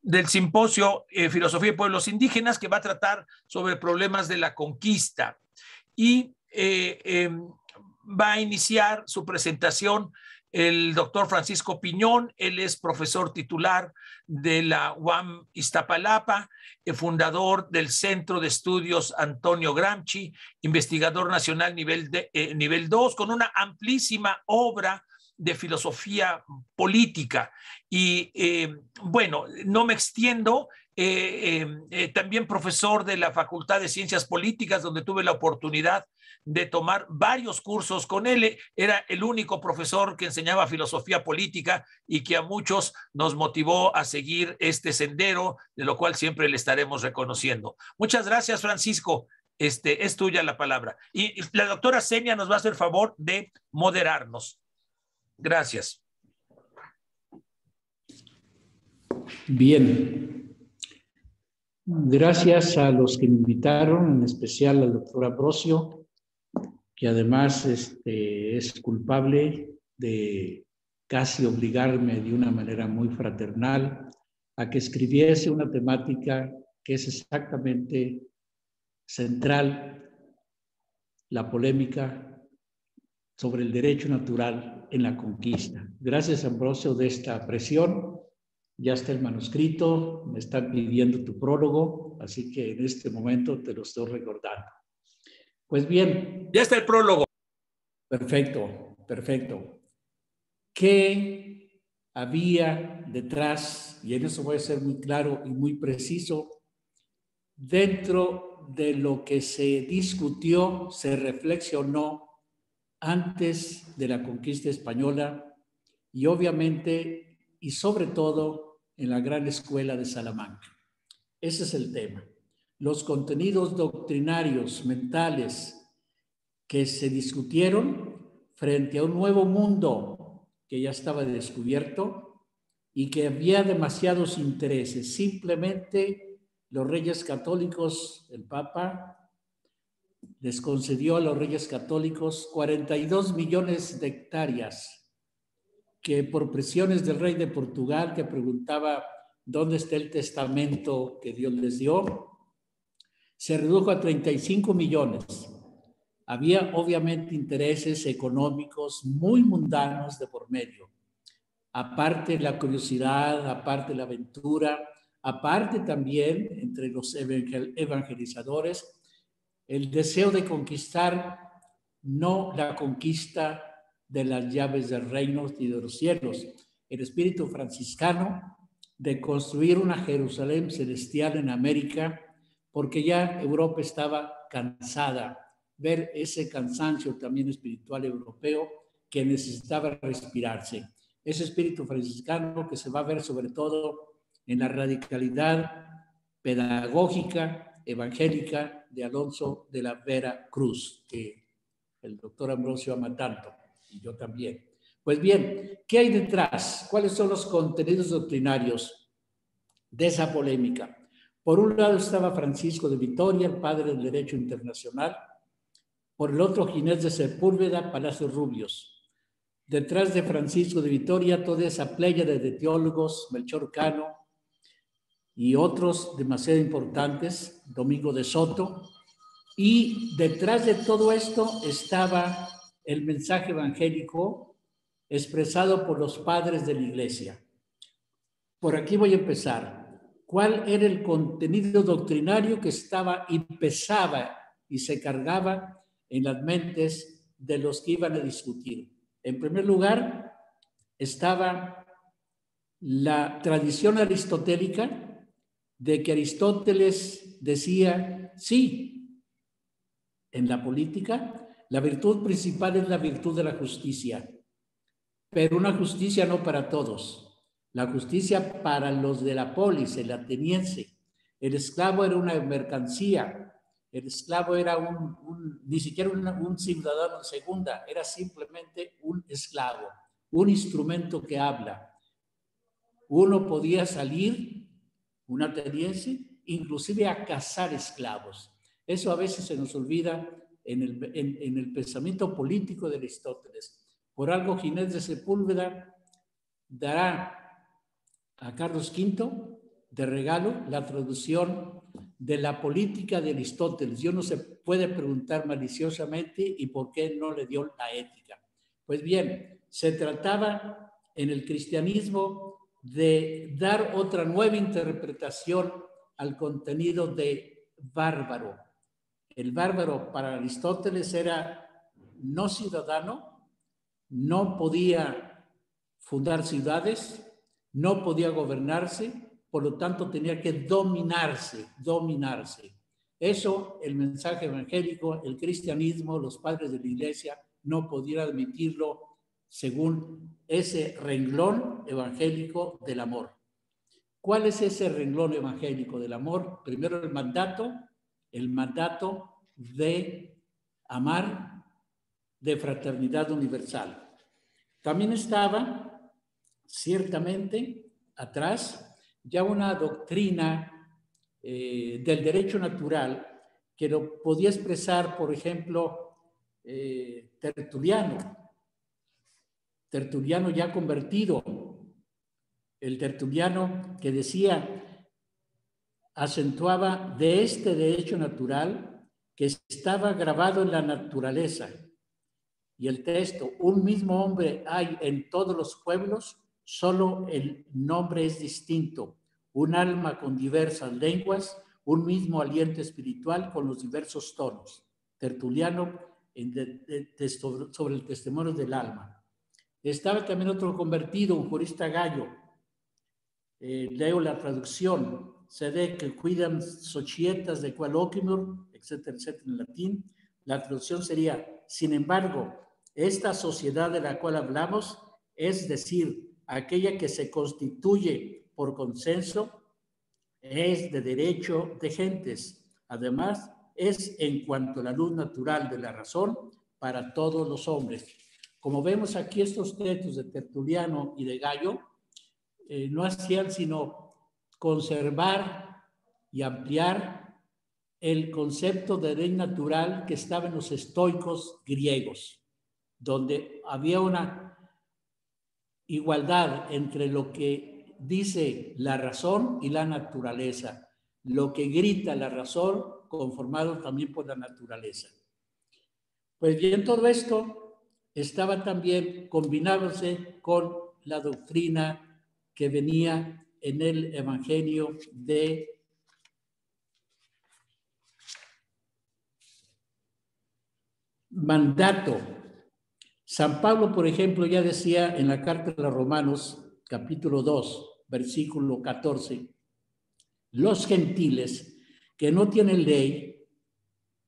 del simposio Filosofía y Pueblos Indígenas, que va a tratar sobre problemas de la conquista. Y va a iniciar su presentación el doctor Francisco Piñón. Él es profesor titular de la UAM Iztapalapa, fundador del Centro de Estudios Antonio Gramsci, investigador nacional nivel 2, con una amplísima obra de filosofía política. Y bueno, no me extiendo. También profesor de la Facultad de Ciencias Políticas, donde tuve la oportunidad de tomar varios cursos con él. Era el único profesor que enseñaba filosofía política y que a muchos nos motivó a seguir este sendero, de lo cual siempre le estaremos reconociendo. Muchas gracias, Francisco. Es tuya la palabra. Y la doctora Senia nos va a hacer favor de moderarnos. Gracias. Bien. Gracias a los que me invitaron, en especial al doctor Ambrosio, que además es culpable de casi obligarme de una manera muy fraternal a que escribiese una temática que es exactamente central, la polémica sobre el derecho natural en la conquista. Gracias, Ambrosio, de esta presión. Ya está el manuscrito, me están pidiendo tu prólogo, así que en este momento te lo estoy recordando. Pues bien. Ya está el prólogo. Perfecto, perfecto. ¿Qué había detrás? Y en eso voy a ser muy claro y muy preciso. Dentro de lo que se discutió, se reflexionó antes de la conquista española y obviamente y sobre todo en la gran escuela de Salamanca. Ese es el tema. Los contenidos doctrinarios, mentales, que se discutieron frente a un nuevo mundo que ya estaba descubierto y que había demasiados intereses. Simplemente los reyes católicos, el Papa, les concedió a los reyes católicos 42 millones de hectáreas que por presiones del rey de Portugal, que preguntaba dónde está el testamento que Dios les dio, se redujo a 35 millones. Había obviamente intereses económicos muy mundanos de por medio. Aparte la curiosidad, aparte la aventura, aparte también entre los evangelizadores, el deseo de conquistar, no la conquista de las llaves del reino y de los cielos, el espíritu franciscano de construir una Jerusalén celestial en América, porque ya Europa estaba cansada, ver ese cansancio también espiritual europeo que necesitaba respirarse. Ese espíritu franciscano que se va a ver sobre todo en la radicalidad pedagógica, evangélica de Alonso de la Vera Cruz, que el doctor Ambrosio ama tanto, y yo también. Pues bien, ¿qué hay detrás? ¿Cuáles son los contenidos doctrinarios de esa polémica? Por un lado estaba Francisco de Vitoria, el padre del derecho internacional. Por el otro, Ginés de Sepúlveda, Palacios Rubios. Detrás de Francisco de Vitoria, toda esa pléyade de teólogos, Melchor Cano y otros demasiado importantes, Domingo de Soto. Y detrás de todo esto estaba el mensaje evangélico expresado por los padres de la iglesia. Por aquí voy a empezar. ¿Cuál era el contenido doctrinario que estaba y pesaba y se cargaba en las mentes de los que iban a discutir? En primer lugar, estaba la tradición aristotélica de que Aristóteles decía, sí, en la política, la virtud principal es la virtud de la justicia, pero una justicia no para todos. La justicia para los de la polis, el ateniense. El esclavo era una mercancía. El esclavo era ni siquiera un ciudadano de segunda, era simplemente un esclavo, un instrumento que habla. Uno podía salir, un ateniense, inclusive a cazar esclavos. Eso a veces se nos olvida en el pensamiento político de Aristóteles. Por algo Ginés de Sepúlveda dará a Carlos V de regalo la traducción de la política de Aristóteles. Y uno se puede preguntar maliciosamente, ¿y por qué no le dio la ética? Pues bien, se trataba en el cristianismo de dar otra nueva interpretación al contenido de bárbaro. El bárbaro para Aristóteles era no ciudadano, no podía fundar ciudades, no podía gobernarse, por lo tanto tenía que dominarse. Eso, el mensaje evangélico, el cristianismo, los padres de la iglesia no podían admitirlo según ese renglón evangélico del amor. ¿Cuál es ese renglón evangélico del amor? Primero el mandato de amar, de fraternidad universal. También estaba, ciertamente, atrás, ya una doctrina del derecho natural que lo podía expresar, por ejemplo, Tertuliano ya convertido, el Tertuliano que decía, acentuaba de este derecho natural que estaba grabado en la naturaleza. Y el texto, un mismo hombre hay en todos los pueblos, solo el nombre es distinto. Un alma con diversas lenguas, un mismo aliento espiritual con los diversos tonos. Tertuliano sobre el testimonio del alma. Estaba también otro convertido, un jurista gallo. Leo la traducción. Se ve que cuidan societas de qual ocimur, etcétera, etcétera, en latín. La traducción sería, sin embargo, esta sociedad de la cual hablamos, es decir, aquella que se constituye por consenso, es de derecho de gentes. Además, es en cuanto a la luz natural de la razón para todos los hombres. Como vemos aquí, estos textos de Tertuliano y de Gallo no hacían sino conservar y ampliar el concepto de ley natural que estaba en los estoicos griegos, donde había una igualdad entre lo que dice la razón y la naturaleza, lo que grita la razón conformado también por la naturaleza. Pues bien, todo esto estaba también combinándose con la doctrina que venía en el Evangelio de mandato. San Pablo, por ejemplo, ya decía en la carta de los Romanos, capítulo 2, versículo 14, los gentiles que no tienen ley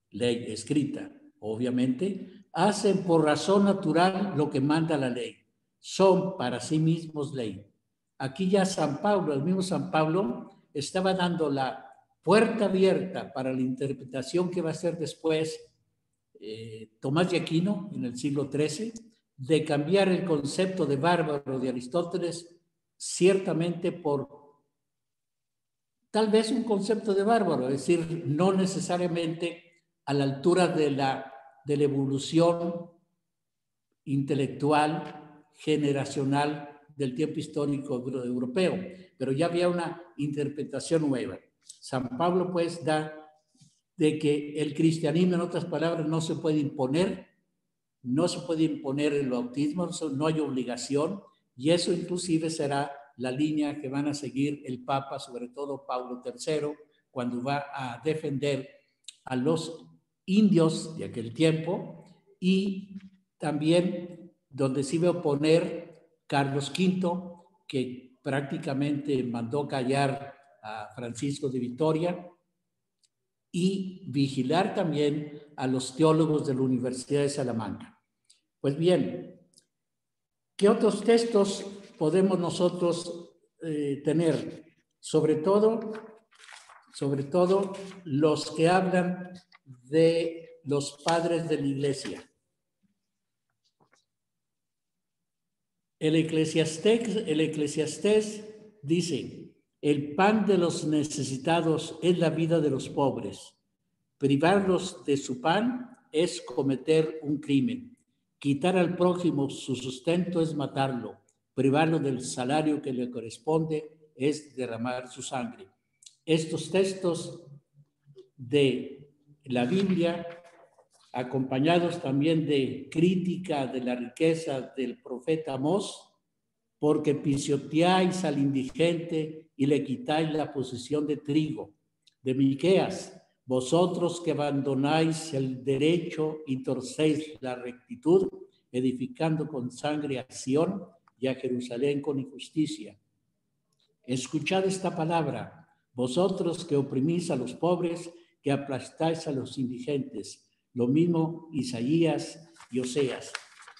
escrita, obviamente, hacen por razón natural lo que manda la ley. Son para sí mismos ley. Aquí ya San Pablo, el mismo San Pablo, estaba dando la puerta abierta para la interpretación que va a hacer después Tomás de Aquino en el siglo XIII, de cambiar el concepto de bárbaro de Aristóteles ciertamente por tal vez un concepto de bárbaro, es decir, no necesariamente a la altura de la evolución intelectual, generacional del tiempo histórico europeo, pero ya había una interpretación nueva. San Pablo pues da de que el cristianismo, en otras palabras, no se puede imponer el bautismo, no hay obligación, y eso inclusive será la línea que van a seguir el Papa, sobre todo Pablo III, cuando va a defender a los indios de aquel tiempo, y también donde se iba a oponer Carlos V, que prácticamente mandó callar a Francisco de Vitoria, y vigilar también a los teólogos de la Universidad de Salamanca. Pues bien, ¿qué otros textos podemos nosotros tener? Sobre todo los que hablan de los padres de la iglesia. El Eclesiastés dice, el pan de los necesitados es la vida de los pobres. Privarlos de su pan es cometer un crimen. Quitar al prójimo su sustento es matarlo. Privarlo del salario que le corresponde es derramar su sangre. Estos textos de la Biblia, acompañados también de crítica de la riqueza del profeta Amós, porque pisoteáis al indigente y le quitáis la posesión de trigo. De Miqueas, vosotros que abandonáis el derecho y torcéis la rectitud, edificando con sangre a Sión y a Jerusalén con injusticia. Escuchad esta palabra, vosotros que oprimís a los pobres, que aplastáis a los indigentes. Lo mismo Isaías y Oseas.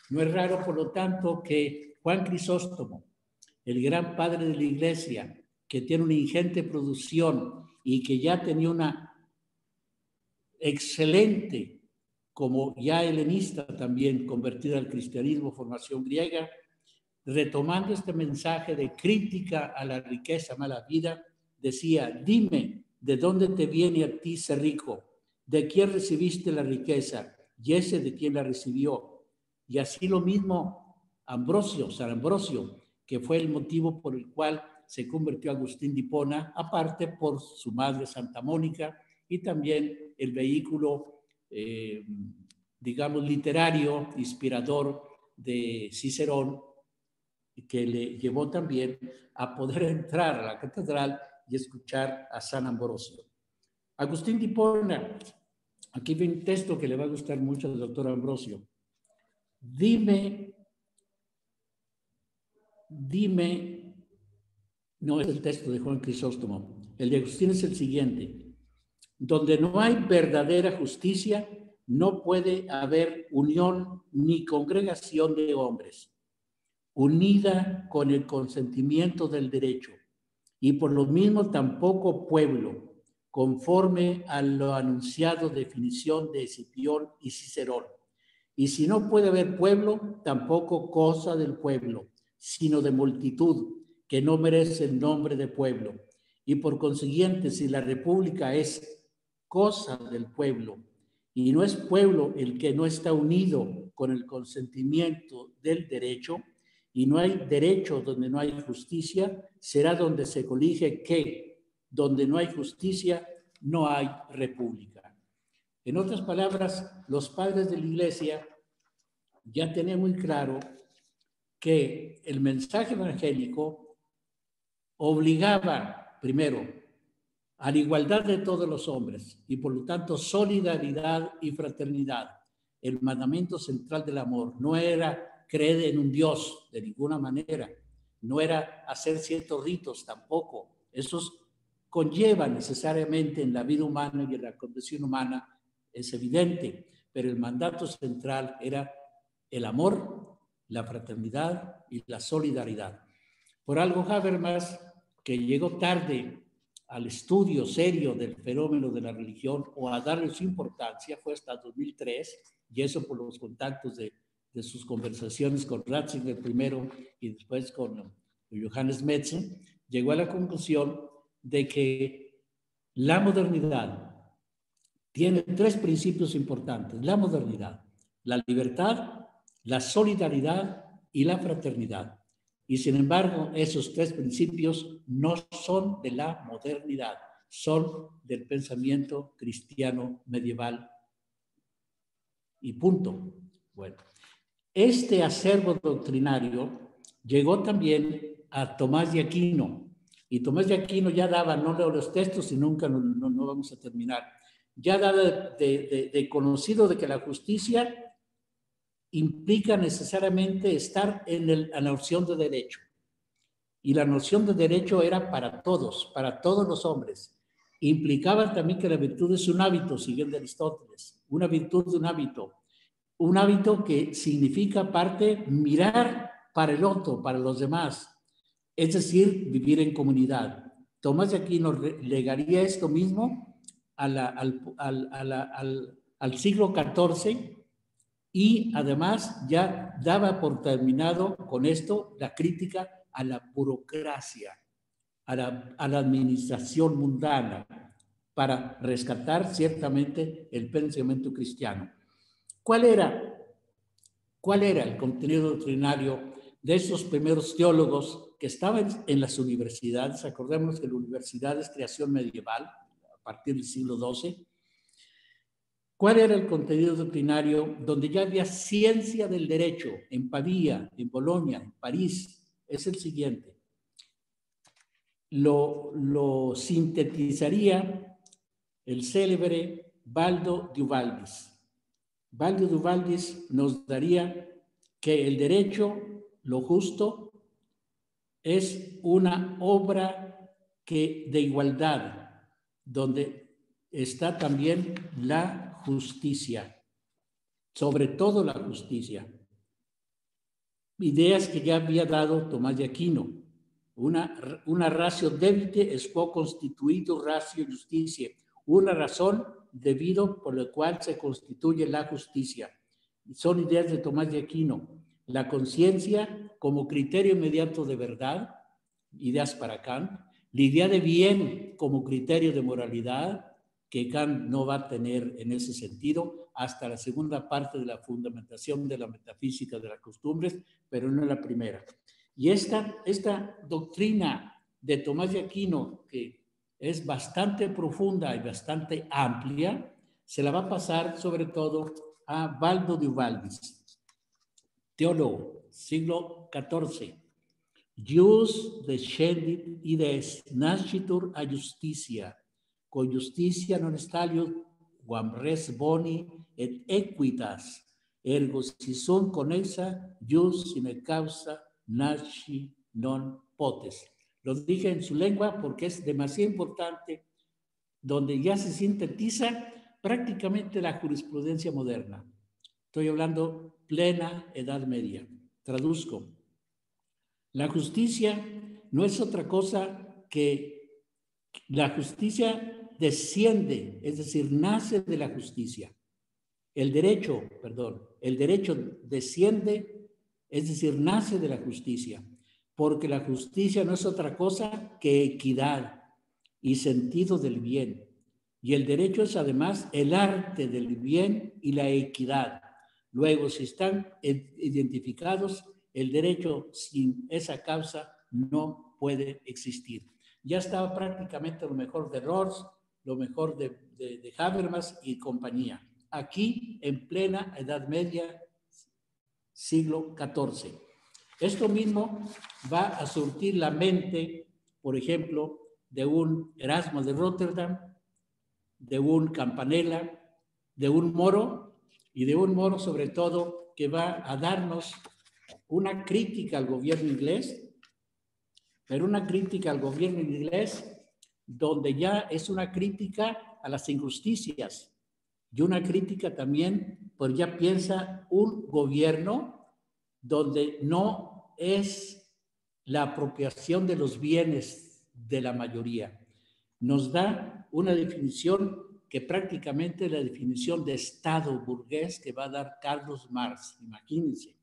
No es raro, por lo tanto, que Juan Crisóstomo, el gran padre de la Iglesia, que tiene una ingente producción y que ya tenía una excelente, como ya helenista también, convertida al cristianismo, formación griega, retomando este mensaje de crítica a la riqueza, mala vida, decía: dime, ¿de dónde te viene a ti ser rico? ¿De quién recibiste la riqueza? Y ese de quién la recibió. Y así lo mismo Ambrosio, San Ambrosio, que fue el motivo por el cual se convirtió Agustín de Hipona, aparte por su madre Santa Mónica, y también el vehículo, digamos, literario, inspirador de Cicerón, que le llevó también a poder entrar a la catedral y escuchar a San Ambrosio. Agustín de Hipona, aquí viene un texto que le va a gustar mucho al doctor Ambrosio. Dime, no es el texto de Juan Crisóstomo, el de Agustín es el siguiente: donde no hay verdadera justicia, no puede haber unión ni congregación de hombres, unida con el consentimiento del derecho, y por lo mismo tampoco pueblo, conforme a lo anunciado definición de Escipión y Cicerón. Y si no puede haber pueblo, tampoco cosa del pueblo, sino de multitud, que no merece el nombre de pueblo. Y por consiguiente, si la república es cosa del pueblo, y no es pueblo el que no está unido con el consentimiento del derecho, y no hay derecho donde no hay justicia, será donde se colige que donde no hay justicia, no hay república. En otras palabras, los padres de la Iglesia ya tenían muy claro que el mensaje evangélico obligaba, primero, a la igualdad de todos los hombres y, por lo tanto, solidaridad y fraternidad. El mandamiento central del amor no era creer en un Dios de ninguna manera, no era hacer ciertos ritos tampoco. Esos conllevan necesariamente en la vida humana y en la condición humana, es evidente, pero el mandato central era el amor, la fraternidad y la solidaridad. Por algo Habermas, que llegó tarde al estudio serio del fenómeno de la religión o a darle su importancia, fue hasta 2003, y eso por los contactos de sus conversaciones con Ratzinger primero y después con Johannes Metzen, llegó a la conclusión de que la modernidad tiene tres principios importantes. La modernidad: la libertad, la solidaridad y la fraternidad. Y sin embargo, esos tres principios no son de la modernidad, son del pensamiento cristiano medieval. Y punto. Bueno, este acervo doctrinario llegó también a Tomás de Aquino. Y Tomás de Aquino ya daba, no leo los textos y nunca no vamos a terminar, ya daba de conocido de que la justicia implica necesariamente estar en la noción de derecho. Y la noción de derecho era para todos los hombres. Implicaba también que la virtud es un hábito, siguiendo Aristóteles, una virtud de un hábito que significa parte mirar para el otro, para los demás, es decir, vivir en comunidad. Tomás de Aquino legaría esto mismo al siglo XIV, y además ya daba por terminado con esto la crítica a la burocracia, a la administración mundana, para rescatar ciertamente el pensamiento cristiano. ¿Cuál era el contenido doctrinario de esos primeros teólogos que estaban en las universidades. Acordémonos que la universidad es creación medieval, a partir del siglo XII. ¿Cuál era el contenido doctrinario? Donde ya había ciencia del derecho, en Pavía, en Bolonia, en París. Es el siguiente. Lo sintetizaría el célebre Baldo de Ubaldis. Baldo de Ubaldis nos daría que el derecho, lo justo, es una obra de igualdad, donde está también la justicia, sobre todo la justicia. Ideas que ya había dado Tomás de Aquino. Una ratio debite es quo constituido ratio justicia. Una razón debido por la cual se constituye la justicia. Son ideas de Tomás de Aquino. La conciencia como criterio inmediato de verdad, ideas para Kant. La idea de bien como criterio de moralidad, que Kant no va a tener en ese sentido hasta la segunda parte de la fundamentación de la metafísica de las costumbres, pero no la primera. Y esta doctrina de Tomás de Aquino, que es bastante profunda y bastante amplia, se la va a pasar sobre todo a Baldo de Ubaldis, teólogo, siglo XIV. Jus descendit ides nascitur a justitia, co justitia non stalius quam res boni et equitas, ergo si sunt connexa, jus sine causa nasci non potes. Lo dije en su lengua porque es demasiado importante, donde ya se sintetiza prácticamente la jurisprudencia moderna. Estoy hablando plena Edad Media. Traduzco. La justicia no es otra cosa que la justicia desciende, es decir, nace de la justicia. El derecho desciende, es decir, nace de la justicia, porque la justicia no es otra cosa que equidad y sentido del bien. Y el derecho es además el arte del bien y la equidad. Luego, si están identificados, el derecho sin esa causa no puede existir. Ya estaba prácticamente lo mejor de Rawls, lo mejor de Habermas y compañía. Aquí, en plena Edad Media, siglo XIV. Esto mismo va a surtir la mente, por ejemplo, de un Erasmo de Rotterdam, de un Campanella, de un Moro, y de un Moro sobre todo que va a darnos una crítica al gobierno inglés, pero una crítica al gobierno inglés donde ya es una crítica a las injusticias y una crítica también, pues ya piensa un gobierno donde no es la apropiación de los bienes de la mayoría. Nos da una definición que prácticamente es la definición de Estado burgués que va a dar Carlos Marx, imagínense.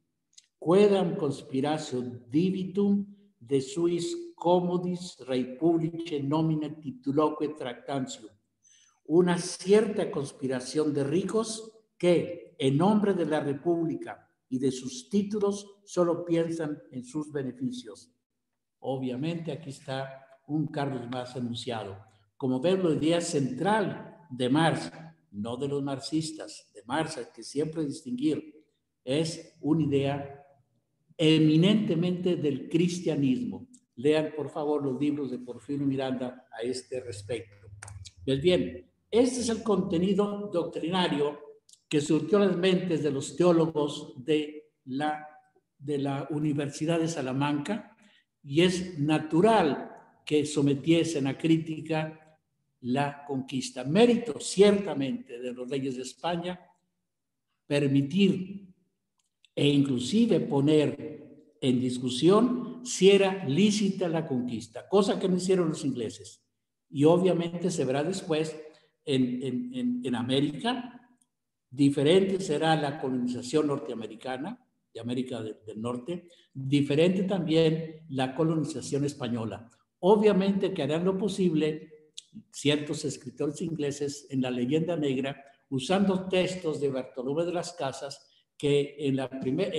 Quedam conspiratio divitum de suis commodis rei publice nomine tituloque tractantium. Una cierta conspiración de ricos que, en nombre de la República y de sus títulos, solo piensan en sus beneficios. Obviamente aquí está un Carlos Marx anunciado. Como ven, la idea central de Marx, no de los marxistas, de Marx, hay que siempre distinguir, es una idea eminentemente del cristianismo. Lean, por favor, los libros de Porfirio Miranda a este respecto. Pues bien, este es el contenido doctrinario que surgió las mentes de los teólogos de la Universidad de Salamanca, y es natural que sometiesen a crítica la conquista. Mérito, ciertamente, de los reyes de España, permitir e inclusive poner en discusión si era lícita la conquista, cosa que no hicieron los ingleses. Y obviamente se verá después en América. Diferente será la colonización norteamericana, de América del Norte, diferente también la colonización española. Obviamente que harán lo posible ciertos escritores ingleses en la Leyenda Negra, usando textos de Bartolomé de las Casas, que en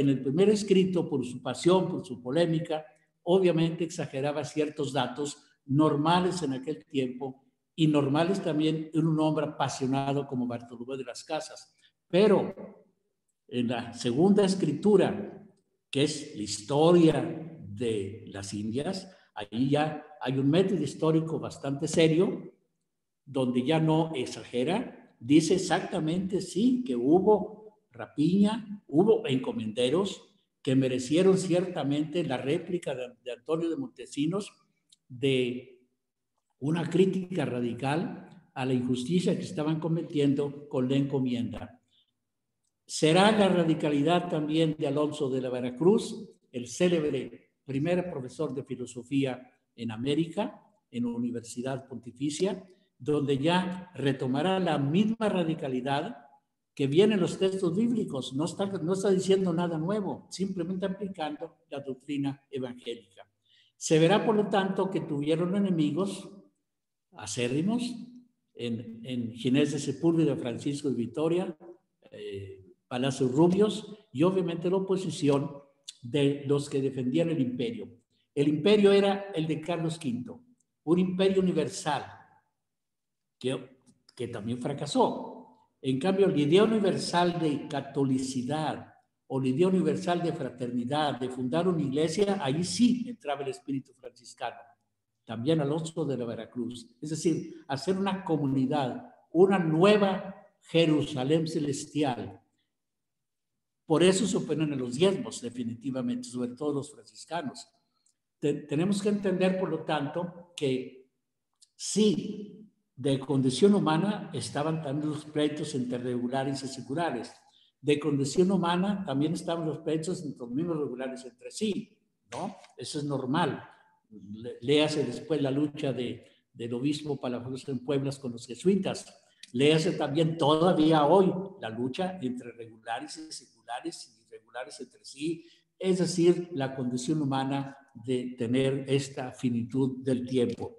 el primer escrito, por su pasión, por su polémica, obviamente exageraba ciertos datos normales en aquel tiempo y normales también en un hombre apasionado como Bartolomé de las Casas. Pero en la segunda escritura, que es la historia de las Indias, ahí ya hay un método histórico bastante serio, donde ya no exagera, dice exactamente sí, que hubo rapiña, hubo encomenderos que merecieron ciertamente la réplica de Antonio de Montesinos de una crítica radical a la injusticia que estaban cometiendo con la encomienda. Será la radicalidad también de Alonso de la Veracruz, el célebre primer profesor de filosofía en América, en la Universidad Pontificia, donde ya retomará la misma radicalidad que viene en los textos bíblicos. No está diciendo nada nuevo, simplemente aplicando la doctrina evangélica. Se verá, por lo tanto, que tuvieron enemigos acérrimos en Ginés de Sepúlveda, Francisco de Vitoria, Palacios Rubios, y obviamente la oposición de los que defendían el imperio. El imperio era el de Carlos V, un imperio universal que también fracasó. En cambio, la idea universal de catolicidad o la idea universal de fraternidad, de fundar una iglesia, ahí sí entraba el espíritu franciscano. También Alonso de la Veracruz. Es decir, hacer una comunidad, una nueva Jerusalén celestial. Por eso se oponen a los diezmos, definitivamente, sobre todo los franciscanos. Tenemos que entender, por lo tanto, que sí, de condición humana estaban también los pleitos entre regulares y seculares. De condición humana también estaban los pleitos entre los mismos regulares entre sí, ¿no? Eso es normal. Léase después la lucha del obispo Palafox en Puebla con los jesuitas. Léase también todavía hoy la lucha entre regulares y seculares y irregulares entre sí. Es decir, la condición humana de tener esta finitud del tiempo.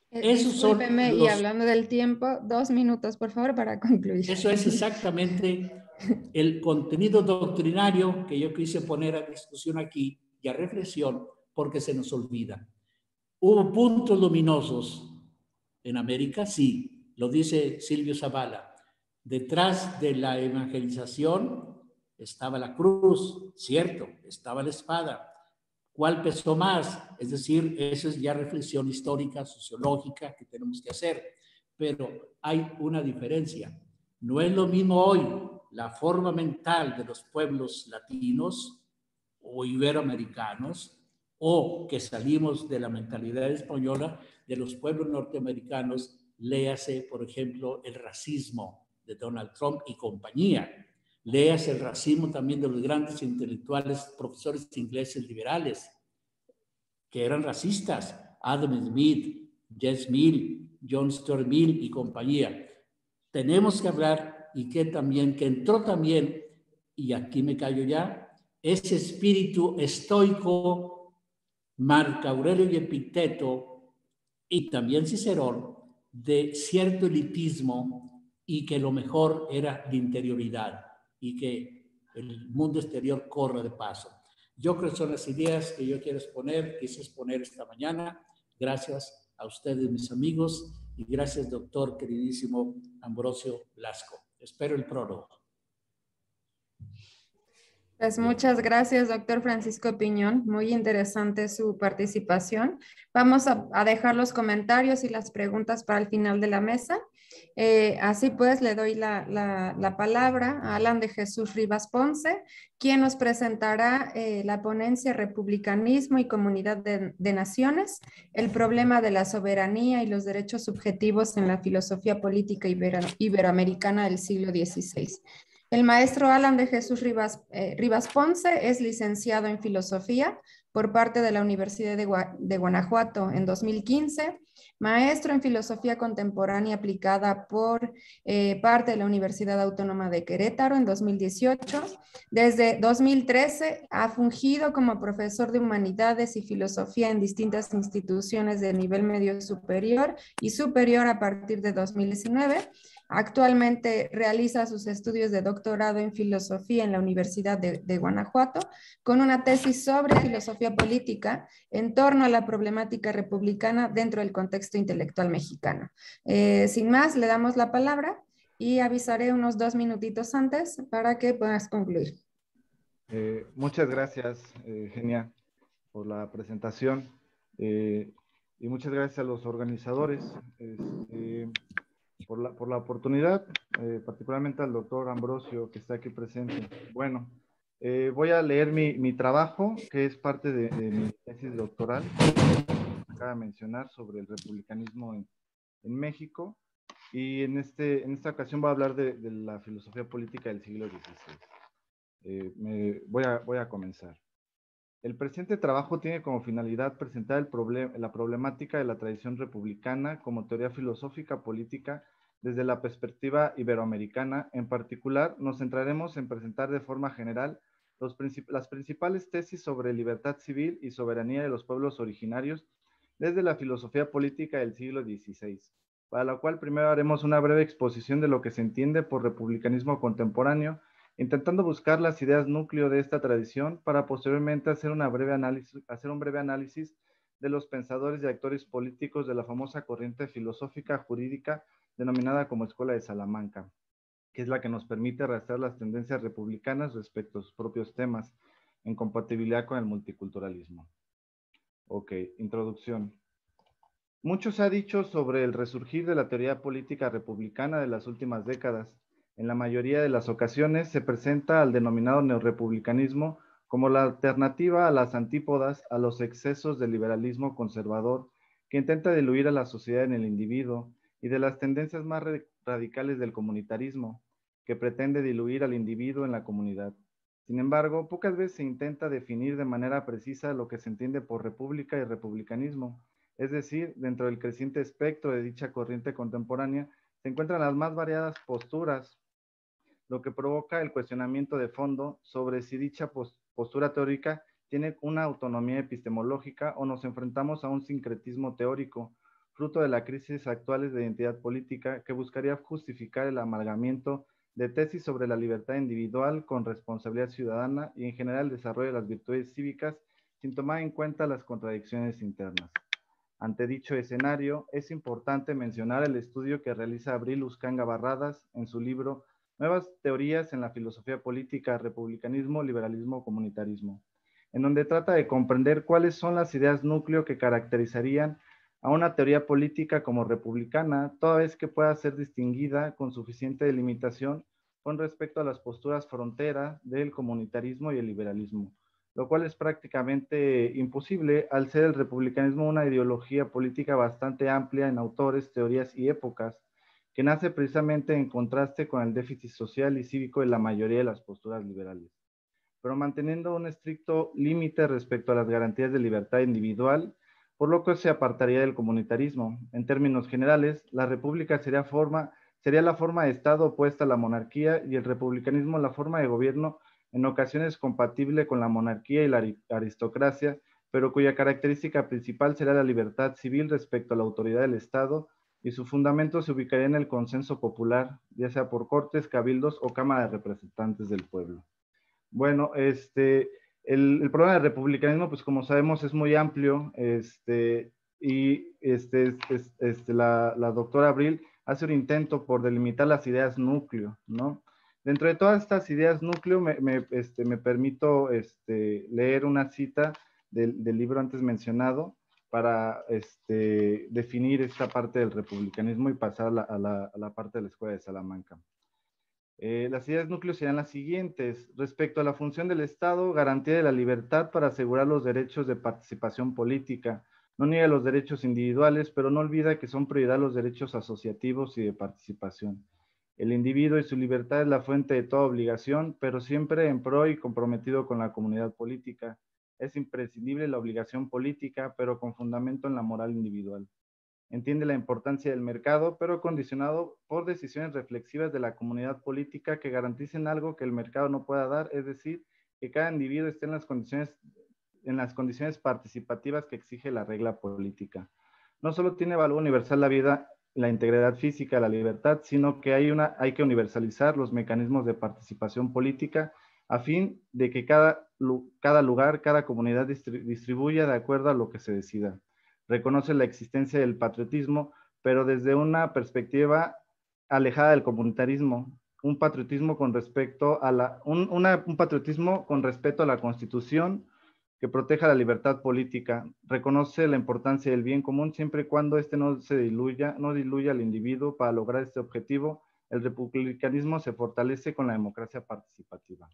Discúlpeme, y hablando del tiempo, 2 minutos, por favor, para concluir. Eso es exactamente el contenido doctrinario que yo quise poner a discusión aquí y a reflexión, porque se nos olvida. ¿Hubo puntos luminosos en América? Sí, lo dice Silvio Zavala. Detrás de la evangelización estaba la cruz, cierto, estaba la espada. ¿Cuál pesó más? Es decir, eso es ya reflexión histórica, sociológica que tenemos que hacer. Pero hay una diferencia. No es lo mismo hoy la forma mental de los pueblos latinos o iberoamericanos, o que salimos de la mentalidad española de los pueblos norteamericanos, léase, por ejemplo, el racismo de Donald Trump y compañía. Léase el racismo también de los grandes intelectuales, profesores ingleses liberales, que eran racistas, Adam Smith, James Mill, John Stuart Mill y compañía. Tenemos que hablar y que entró también, y aquí me callo ya, ese espíritu estoico, Marco Aurelio y Epicteto, y también Cicerón, de cierto elitismo y que lo mejor era la interioridad y que el mundo exterior corra de paso. Yo creo que son las ideas que yo quise exponer esta mañana. Gracias a ustedes, mis amigos, y gracias, doctor queridísimo Ambrosio Lasco. Espero el prólogo. Pues muchas gracias, doctor Francisco Piñón. Muy interesante su participación. Vamos a dejar los comentarios y las preguntas para el final de la mesa. Así pues, le doy la palabra a Alan de Jesús Rivas Ponce, quien nos presentará la ponencia Republicanismo y Comunidad de Naciones, el problema de la soberanía y los derechos subjetivos en la filosofía política iberoamericana del siglo XVI. El maestro Alan de Jesús Rivas Ponce es licenciado en Filosofía por parte de la Universidad de Guanajuato en 2015, maestro en Filosofía Contemporánea aplicada por parte de la Universidad Autónoma de Querétaro en 2018. Desde 2013 ha fungido como profesor de Humanidades y Filosofía en distintas instituciones de nivel medio superior y superior a partir de 2019. Actualmente realiza sus estudios de doctorado en filosofía en la Universidad de Guanajuato, con una tesis sobre filosofía política en torno a la problemática republicana dentro del contexto intelectual mexicano. Sin más, le damos la palabra y avisaré unos 2 minutitos antes para que puedas concluir. Muchas gracias, Genia, por la presentación. Y muchas gracias a los organizadores por la oportunidad, particularmente al doctor Ambrosio, que está aquí presente. Bueno, voy a leer mi trabajo, que es parte de mi tesis doctoral, que acaba de mencionar, sobre el republicanismo en México. Y en esta ocasión voy a hablar de la filosofía política del siglo XVI. Voy a comenzar. El presente trabajo tiene como finalidad presentar la problemática de la tradición republicana como teoría filosófica política desde la perspectiva iberoamericana. En particular, nos centraremos en presentar de forma general las principales tesis sobre libertad civil y soberanía de los pueblos originarios desde la filosofía política del siglo XVI, para la cual primero haremos una breve exposición de lo que se entiende por republicanismo contemporáneo, intentando buscar las ideas núcleo de esta tradición para posteriormente hacer un breve análisis de los pensadores y actores políticos de la famosa corriente filosófica jurídica denominada como Escuela de Salamanca, que es la que nos permite rastrear las tendencias republicanas respecto a sus propios temas, en compatibilidad con el multiculturalismo. Ok, introducción. Mucho se ha dicho sobre el resurgir de la teoría política republicana de las últimas décadas. En la mayoría de las ocasiones se presenta al denominado neorepublicanismo como la alternativa a las antípodas a los excesos del liberalismo conservador que intenta diluir a la sociedad en el individuo y de las tendencias más radicales del comunitarismo que pretende diluir al individuo en la comunidad. Sin embargo, pocas veces se intenta definir de manera precisa lo que se entiende por república y republicanismo. Es decir, dentro del creciente espectro de dicha corriente contemporánea se encuentran las más variadas posturas, lo que provoca el cuestionamiento de fondo sobre si dicha postura teórica tiene una autonomía epistemológica o nos enfrentamos a un sincretismo teórico, fruto de la crisis actuales de identidad política que buscaría justificar el amalgamiento de tesis sobre la libertad individual con responsabilidad ciudadana y en general el desarrollo de las virtudes cívicas sin tomar en cuenta las contradicciones internas. Ante dicho escenario, es importante mencionar el estudio que realiza Abril Uscanga Barradas en su libro Nuevas teorías en la filosofía política, republicanismo, liberalismo, comunitarismo, en donde trata de comprender cuáles son las ideas núcleo que caracterizarían a una teoría política como republicana, toda vez que pueda ser distinguida con suficiente delimitación con respecto a las posturas frontera del comunitarismo y el liberalismo, lo cual es prácticamente imposible al ser el republicanismo una ideología política bastante amplia en autores, teorías y épocas, que nace precisamente en contraste con el déficit social y cívico de la mayoría de las posturas liberales, pero manteniendo un estricto límite respecto a las garantías de libertad individual, por lo que se apartaría del comunitarismo. En términos generales, la república sería la forma de Estado opuesta a la monarquía y el republicanismo la forma de gobierno en ocasiones compatible con la monarquía y la aristocracia, pero cuya característica principal será la libertad civil respecto a la autoridad del Estado, y su fundamento se ubicaría en el consenso popular, ya sea por cortes, cabildos o cámara de representantes del pueblo. Bueno, el problema del republicanismo, pues como sabemos, es muy amplio, la doctora Abril hace un intento por delimitar las ideas núcleo, ¿no? Dentro de todas estas ideas núcleo, me permito leer una cita del libro antes mencionado para definir esta parte del republicanismo y pasar a la parte de la Escuela de Salamanca. Las ideas núcleo serían las siguientes. Respecto a la función del Estado, garantía de la libertad para asegurar los derechos de participación política. No niega los derechos individuales, pero no olvida que son prioridad los derechos asociativos y de participación. El individuo y su libertad es la fuente de toda obligación, pero siempre en pro y comprometido con la comunidad política. es imprescindible la obligación política, pero con fundamento en la moral individual. Entiende la importancia del mercado, pero condicionado por decisiones reflexivas de la comunidad política que garanticen algo que el mercado no pueda dar, es decir, que cada individuo esté en las condiciones participativas que exige la regla política. No solo tiene valor universal la vida, la integridad física, la libertad, sino que hay que universalizar los mecanismos de participación política a fin de que cada lugar, cada comunidad distribuya de acuerdo a lo que se decida. Reconoce la existencia del patriotismo, pero desde una perspectiva alejada del comunitarismo, un patriotismo con respecto a un patriotismo con respeto a la Constitución que proteja la libertad política. Reconoce la importancia del bien común siempre y cuando este no diluya al individuo. Para lograr este objetivo, el republicanismo se fortalece con la democracia participativa.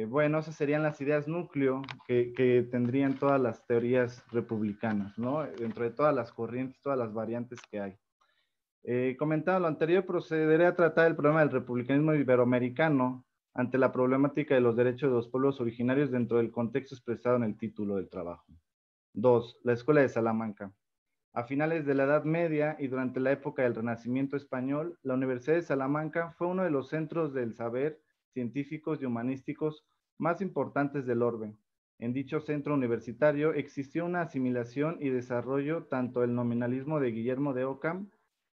Bueno, esas serían las ideas núcleo que tendrían todas las teorías republicanas, ¿no? Dentro de todas las corrientes, todas las variantes que hay. Comentando lo anterior, procederé a tratar el problema del republicanismo iberoamericano ante la problemática de los derechos de los pueblos originarios dentro del contexto expresado en el título del trabajo. 2. La Escuela de Salamanca. A finales de la Edad Media y durante la época del Renacimiento español, la Universidad de Salamanca fue uno de los centros del saber científicos y humanísticos más importantes del orbe. En dicho centro universitario existió una asimilación y desarrollo tanto del nominalismo de Guillermo de Ockham,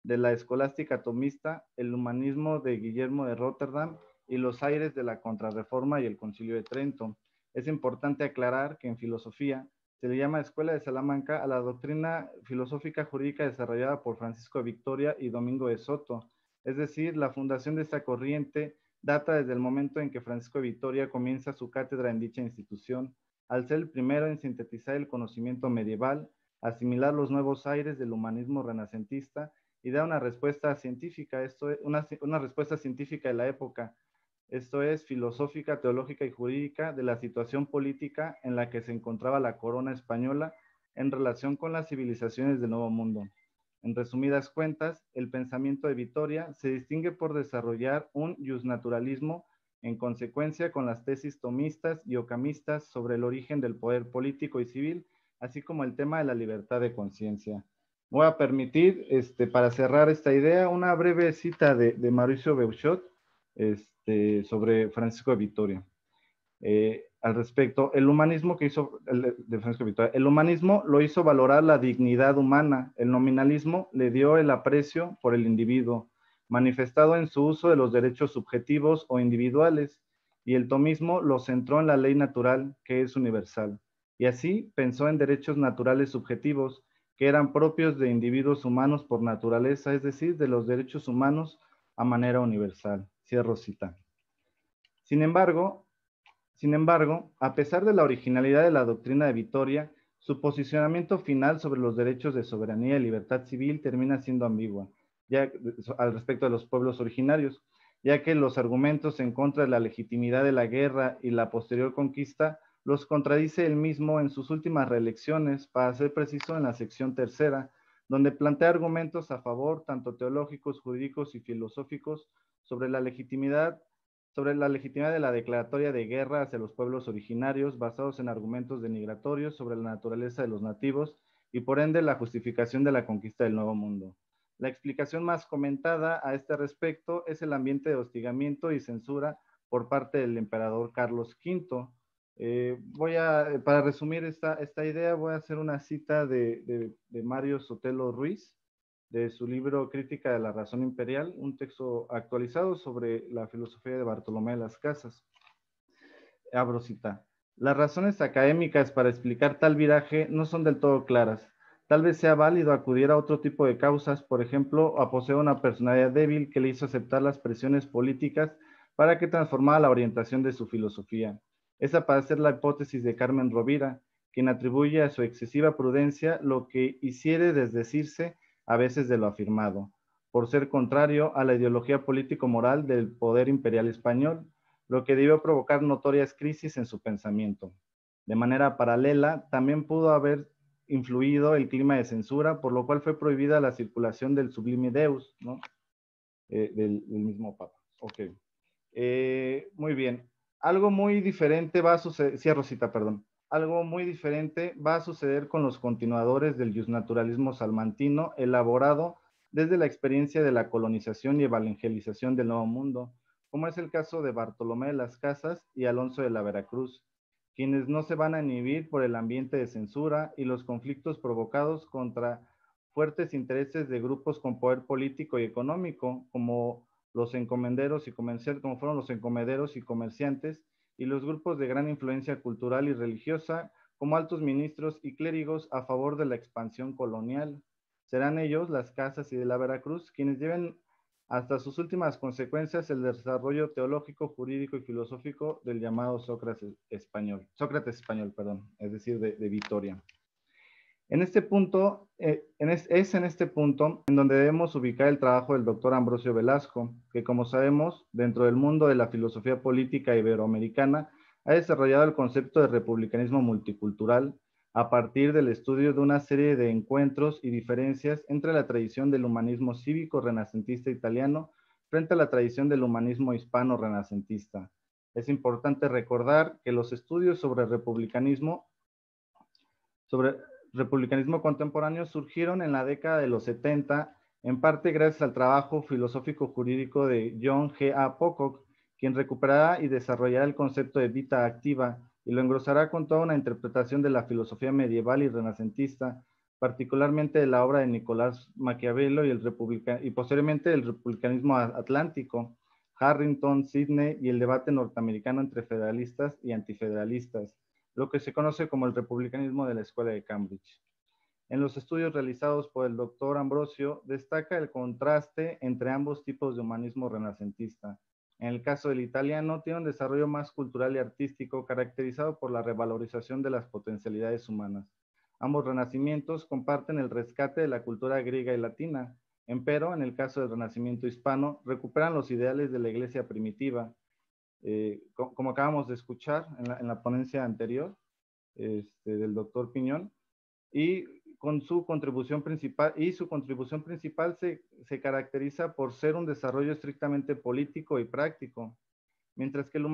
de la escolástica tomista, el humanismo de Guillermo de Rotterdam y los aires de la Contrarreforma y el Concilio de Trento. Es importante aclarar que en filosofía se le llama Escuela de Salamanca a la doctrina filosófica jurídica desarrollada por Francisco de Vitoria y Domingo de Soto. Es decir, la fundación de esta corriente data desde el momento en que Francisco de Vitoria comienza su cátedra en dicha institución, al ser el primero en sintetizar el conocimiento medieval, asimilar los nuevos aires del humanismo renacentista y dar una respuesta científica, una respuesta científica de la época, esto es, filosófica, teológica y jurídica, de la situación política en la que se encontraba la corona española en relación con las civilizaciones del Nuevo Mundo. En resumidas cuentas, el pensamiento de Vitoria se distingue por desarrollar un justnaturalismo en consecuencia con las tesis tomistas y occamistas sobre el origen del poder político y civil, así como el tema de la libertad de conciencia. Voy a permitir, para cerrar esta idea, una breve cita de Mauricio Beuchot, sobre Francisco de Vitoria. Al respecto, el humanismo que hizo de Francisco de Vitoria, el humanismo lo hizo valorar la dignidad humana, el nominalismo le dio el aprecio por el individuo, manifestado en su uso de los derechos subjetivos o individuales, y el tomismo lo centró en la ley natural, que es universal, y así pensó en derechos naturales subjetivos, que eran propios de individuos humanos por naturaleza, es decir, de los derechos humanos a manera universal. Cierro cita. Sin embargo, a pesar de la originalidad de la doctrina de Vitoria, su posicionamiento final sobre los derechos de soberanía y libertad civil termina siendo ambigua, ya al respecto de los pueblos originarios, ya que los argumentos en contra de la legitimidad de la guerra y la posterior conquista los contradice él mismo en sus últimas reelecciones, para ser preciso en la sección tercera, donde plantea argumentos a favor, tanto teológicos, jurídicos y filosóficos, sobre la legitimidad de la declaratoria de guerra hacia los pueblos originarios, basados en argumentos denigratorios sobre la naturaleza de los nativos y por ende la justificación de la conquista del Nuevo Mundo. La explicación más comentada a este respecto es el ambiente de hostigamiento y censura por parte del emperador Carlos V. Para resumir esta idea, voy a hacer una cita de Mario Sotelo Ruiz, de su libro Crítica de la Razón Imperial, un texto actualizado sobre la filosofía de Bartolomé de las Casas. Abro cita. Las razones académicas para explicar tal viraje no son del todo claras. Tal vez sea válido acudir a otro tipo de causas, por ejemplo, a poseer una personalidad débil que le hizo aceptar las presiones políticas para que transformara la orientación de su filosofía. Esa parece ser la hipótesis de Carmen Rovira, quien atribuye a su excesiva prudencia lo que hiciere desdecirse a veces de lo afirmado, por ser contrario a la ideología político-moral del poder imperial español, lo que debió provocar notorias crisis en su pensamiento. De manera paralela, también pudo haber influido el clima de censura, por lo cual fue prohibida la circulación del Sublime Deus, ¿no? Del mismo Papa. Ok. Muy bien. Algo muy diferente va a suceder, cierro cita, perdón. algo muy diferente va a suceder con los continuadores del justnaturalismo salmantino, elaborado desde la experiencia de la colonización y evangelización del Nuevo Mundo, como es el caso de Bartolomé de las Casas y Alonso de la Veracruz, quienes no se van a inhibir por el ambiente de censura y los conflictos provocados contra fuertes intereses de grupos con poder político y económico, como los encomenderos y comerciantes, como fueron los encomenderos y comerciantes, y los grupos de gran influencia cultural y religiosa, como altos ministros y clérigos a favor de la expansión colonial. Serán ellos, las Casas y de la Veracruz, quienes lleven hasta sus últimas consecuencias el desarrollo teológico, jurídico y filosófico del llamado Sócrates español, es decir, de Vitoria. En este punto, es en este punto en donde debemos ubicar el trabajo del doctor Ambrosio Velasco, que como sabemos, dentro del mundo de la filosofía política iberoamericana, ha desarrollado el concepto de republicanismo multicultural a partir del estudio de una serie de encuentros y diferencias entre la tradición del humanismo cívico renacentista italiano frente a la tradición del humanismo hispano renacentista. Es importante recordar que los estudios sobre republicanismo contemporáneo surgieron en la década de los 70, en parte gracias al trabajo filosófico jurídico de John G. A. Pocock, quien recuperará y desarrollará el concepto de vita activa y lo engrosará con toda una interpretación de la filosofía medieval y renacentista, particularmente de la obra de Nicolás Maquiavelo y posteriormente el republicanismo atlántico, Harrington, Sidney y el debate norteamericano entre federalistas y antifederalistas, lo que se conoce como el republicanismo de la Escuela de Cambridge. En los estudios realizados por el doctor Ambrosio, destaca el contraste entre ambos tipos de humanismo renacentista. En el caso del italiano, tiene un desarrollo más cultural y artístico caracterizado por la revalorización de las potencialidades humanas. Ambos renacimientos comparten el rescate de la cultura griega y latina, empero, en el caso del renacimiento hispano, recuperan los ideales de la iglesia primitiva, como acabamos de escuchar en la ponencia anterior del doctor Piñón, y con su contribución principal, se caracteriza por ser un desarrollo estrictamente político y práctico, mientras que en el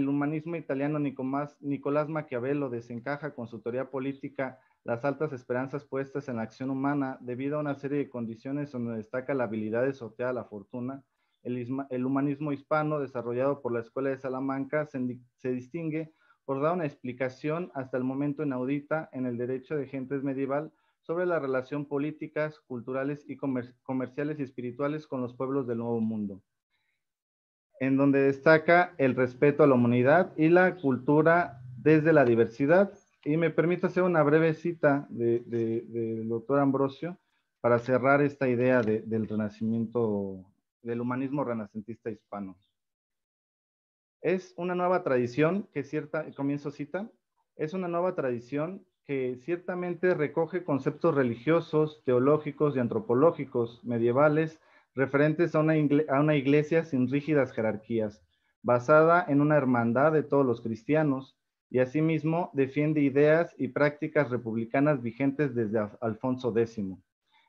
humanismo italiano Nicolás Maquiavelo desencaja con su teoría política las altas esperanzas puestas en la acción humana debido a una serie de condiciones donde destaca la habilidad de sortear la fortuna. El humanismo hispano, desarrollado por la Escuela de Salamanca, se distingue por dar una explicación hasta el momento inaudita en el derecho de gentes medieval sobre la relación políticas, culturales y comerciales y espirituales con los pueblos del Nuevo Mundo, en donde destaca el respeto a la humanidad y la cultura desde la diversidad. Y me permito hacer una breve cita del doctor Ambrosio para cerrar esta idea del renacimiento, del humanismo renacentista hispano. Es una nueva tradición que es una nueva tradición que ciertamente recoge conceptos religiosos, teológicos y antropológicos medievales referentes a una iglesia sin rígidas jerarquías, basada en una hermandad de todos los cristianos, y asimismo defiende ideas y prácticas republicanas vigentes desde Alfonso X.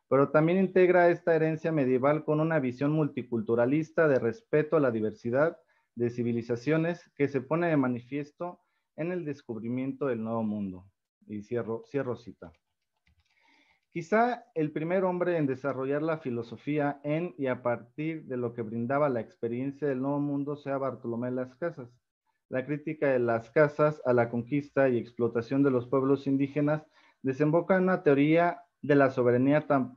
Pero también integra esta herencia medieval con una visión multiculturalista de respeto a la diversidad de civilizaciones que se pone de manifiesto en el descubrimiento del Nuevo Mundo. Y cierro cita. Quizá el primer hombre en desarrollar la filosofía en y a partir de lo que brindaba la experiencia del Nuevo Mundo sea Bartolomé de las Casas. La crítica de las casas a la conquista y explotación de los pueblos indígenas desemboca en una teoría de la soberanía tan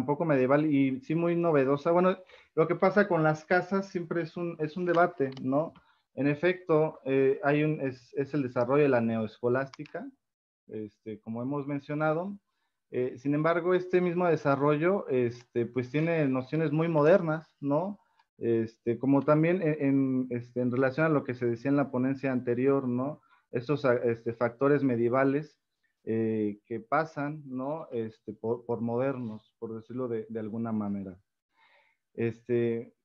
poco medieval y sí muy novedosa. Bueno, lo que pasa con las casas siempre es un debate, ¿no? En efecto, es el desarrollo de la neoescolástica, como hemos mencionado. Sin embargo, este mismo desarrollo pues tiene nociones muy modernas, ¿no? Como también en relación a lo que se decía en la ponencia anterior, ¿no? Estos factores medievales que pasan, ¿no? Por modernos, por decirlo de alguna manera.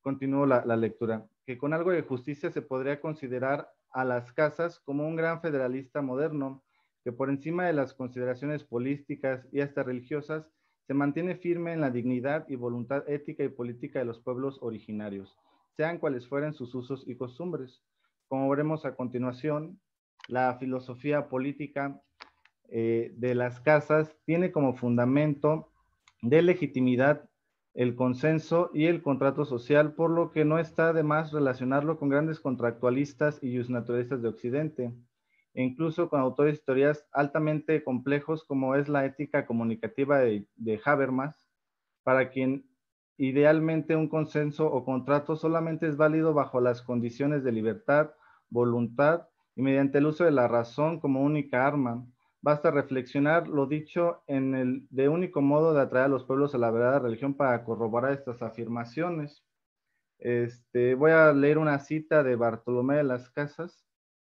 Continúo la lectura. Que con algo de justicia se podría considerar a las casas como un gran federalista moderno, que por encima de las consideraciones políticas y hasta religiosas, se mantiene firme en la dignidad y voluntad ética y política de los pueblos originarios, sean cuales fueren sus usos y costumbres. como veremos a continuación, la filosofía política de las casas tiene como fundamento de legitimidad el consenso y el contrato social, por lo que no está de más relacionarlo con grandes contractualistas y justnaturalistas de Occidente, e incluso con autores y teorías altamente complejos como es la ética comunicativa de Habermas, para quien idealmente un consenso o contrato solamente es válido bajo las condiciones de libertad, voluntad y mediante el uso de la razón como única arma. Basta reflexionar lo dicho en el de único modo de atraer a los pueblos a la verdadera religión para corroborar estas afirmaciones. Voy a leer una cita de Bartolomé de las Casas,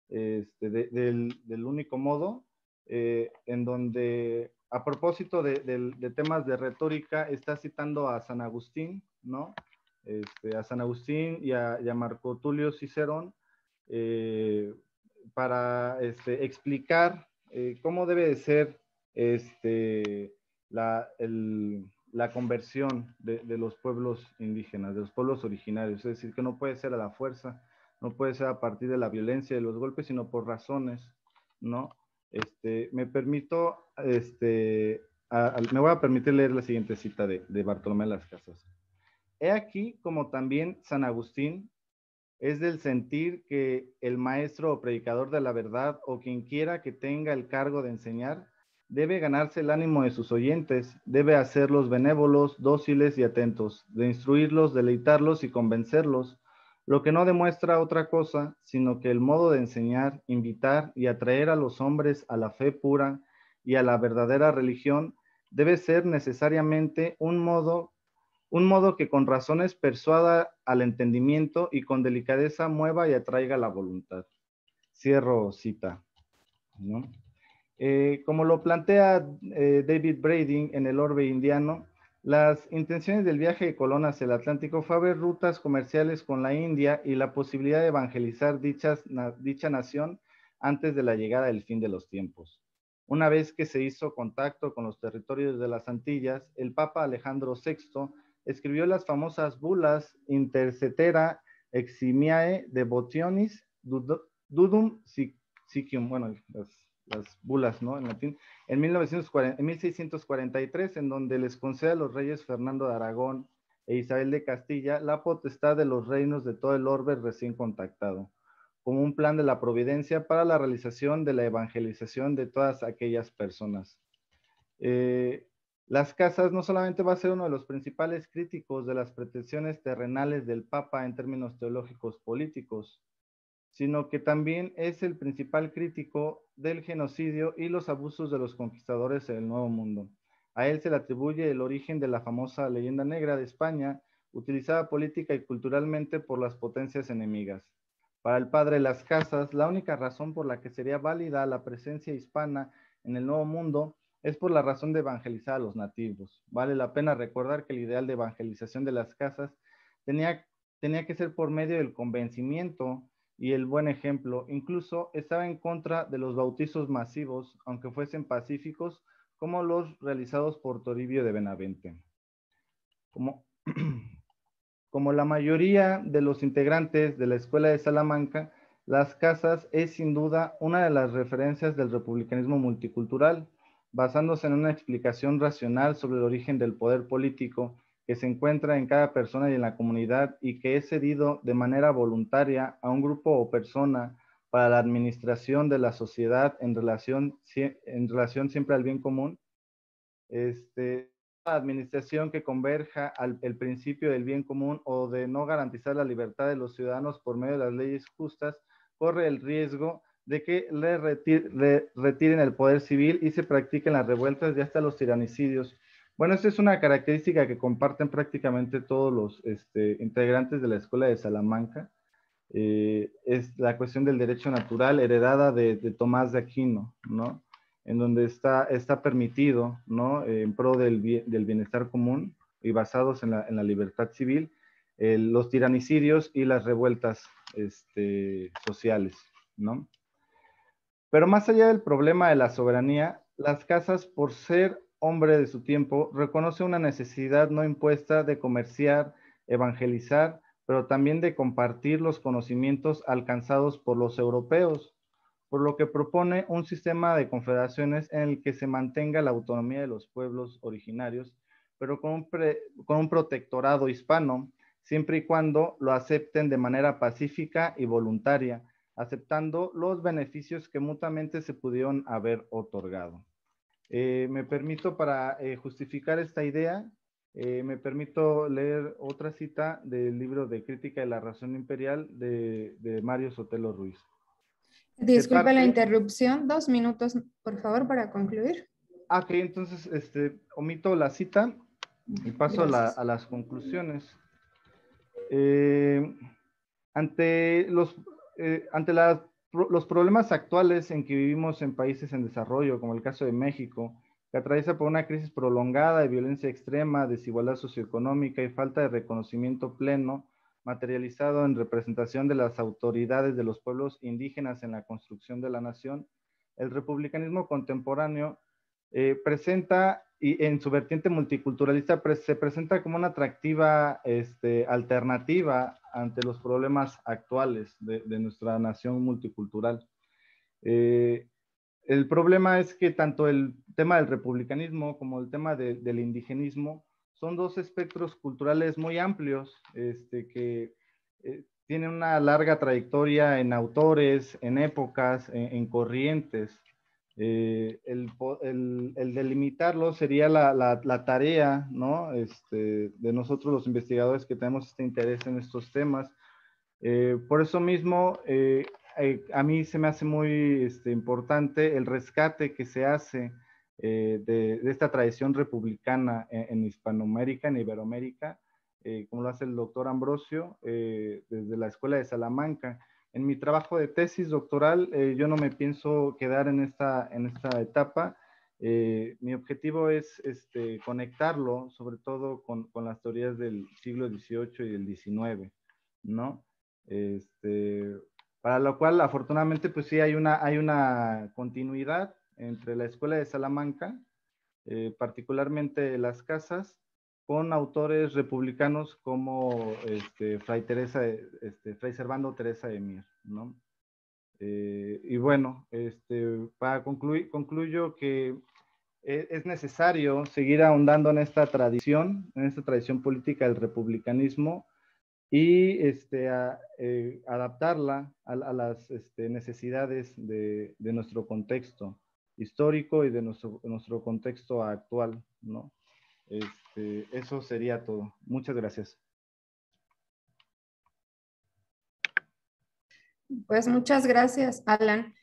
del único modo, en donde a propósito de temas de retórica está citando a San Agustín, ¿no? A San Agustín y a Marco Tulio Cicerón, para explicar cómo debe de ser la conversión de los pueblos indígenas, de los pueblos originarios. Es decir, que no puede ser a la fuerza, no puede ser a partir de la violencia, de los golpes, sino por razones, ¿no? Me permito, me voy a permitir leer la siguiente cita de Bartolomé de las Casas. He aquí como también San Agustín es del sentir que el maestro o predicador de la verdad o quien quiera que tenga el cargo de enseñar debe ganarse el ánimo de sus oyentes, debe hacerlos benévolos, dóciles y atentos, de instruirlos, deleitarlos y convencerlos, lo que no demuestra otra cosa, sino que el modo de enseñar, invitar y atraer a los hombres a la fe pura y a la verdadera religión debe ser necesariamente un modo que con razones persuada al entendimiento y con delicadeza mueva y atraiga la voluntad. Cierro cita, ¿no? Como lo plantea David Brading en El Orbe Indiano, las intenciones del viaje de Colón hacia el Atlántico fue abrir rutas comerciales con la India y la posibilidad de evangelizar dicha nación antes de la llegada del fin de los tiempos. Una vez que se hizo contacto con los territorios de las Antillas, el Papa Alejandro VI escribió las famosas bulas Intercetera Eximiae Devotionis Dudum Sicium, bueno, las bulas, ¿no? En latín, en 1643, en donde les concede a los reyes Fernando de Aragón e Isabel de Castilla la potestad de los reinos de todo el orbe recién contactado, como un plan de la providencia para la realización de la evangelización de todas aquellas personas. Las Casas no solamente va a ser uno de los principales críticos de las pretensiones terrenales del Papa en términos teológicos políticos, sino que también es el principal crítico del genocidio y los abusos de los conquistadores en el Nuevo Mundo. A él se le atribuye el origen de la famosa leyenda negra de España, utilizada política y culturalmente por las potencias enemigas. Para el padre Las Casas, la única razón por la que sería válida la presencia hispana en el Nuevo Mundo es por la razón de evangelizar a los nativos. Vale la pena recordar que el ideal de evangelización de Las Casas tenía que ser por medio del convencimiento y el buen ejemplo. Incluso estaba en contra de los bautizos masivos, aunque fuesen pacíficos, como los realizados por Toribio de Benavente. Como la mayoría de los integrantes de la Escuela de Salamanca, Las Casas es sin duda una de las referencias del republicanismo multicultural, basándose en una explicación racional sobre el origen del poder político que se encuentra en cada persona y en la comunidad y que es cedido de manera voluntaria a un grupo o persona para la administración de la sociedad en relación siempre al bien común. La administración que converja al principio del bien común o de no garantizar la libertad de los ciudadanos por medio de las leyes justas corre el riesgo de que le retiren el poder civil y se practiquen las revueltas y hasta los tiranicidios. Bueno, esta es una característica que comparten prácticamente todos los integrantes de la Escuela de Salamanca. Es la cuestión del derecho natural heredada de Tomás de Aquino, ¿no? En donde está permitido, ¿no? En pro del bienestar común y basados en la libertad civil, los tiranicidios y las revueltas sociales, ¿no? Pero más allá del problema de la soberanía, Las Casas, por ser hombre de su tiempo, reconoce una necesidad no impuesta de comerciar, evangelizar, pero también de compartir los conocimientos alcanzados por los europeos, por lo que propone un sistema de confederaciones en el que se mantenga la autonomía de los pueblos originarios, pero con un protectorado hispano, siempre y cuando lo acepten de manera pacífica y voluntaria, aceptando los beneficios que mutuamente se pudieron haber otorgado. Me permito, para justificar esta idea, me permito leer otra cita del libro de Crítica de la Razón Imperial de Mario Sotelo Ruiz. Disculpe la interrupción, 2 minutos, por favor, para concluir. Ok, entonces omito la cita y paso a las conclusiones. Ante los problemas actuales en que vivimos en países en desarrollo, como el caso de México, que atraviesa por una crisis prolongada de violencia extrema, desigualdad socioeconómica y falta de reconocimiento pleno, materializado en representación de las autoridades de los pueblos indígenas en la construcción de la nación, el republicanismo contemporáneo presenta, y en su vertiente multiculturalista, se presenta como una atractiva alternativa ante los problemas actuales de nuestra nación multicultural. El problema es que tanto el tema del republicanismo como el tema del indigenismo son dos espectros culturales muy amplios que tienen una larga trayectoria en autores, en épocas, en corrientes. El delimitarlo sería la tarea, ¿no? De nosotros los investigadores que tenemos este interés en estos temas. Por eso mismo, a mí se me hace muy importante el rescate que se hace de esta tradición republicana en Hispanoamérica, en Iberoamérica, como lo hace el doctor Ambrosio, desde la Escuela de Salamanca. En mi trabajo de tesis doctoral, yo no me pienso quedar en esta etapa. Mi objetivo es conectarlo, sobre todo con las teorías del siglo XVIII y del XIX, ¿no? Para lo cual, afortunadamente, pues sí hay una continuidad entre la Escuela de Salamanca, particularmente Las Casas, con autores republicanos como Fray Servando Teresa de Mier, ¿no? Y bueno, para concluyo que es necesario seguir ahondando en esta tradición política del republicanismo y adaptarla a las necesidades de nuestro contexto histórico y de nuestro contexto actual, ¿no? Eso sería todo. Muchas gracias. Pues muchas gracias, Alan.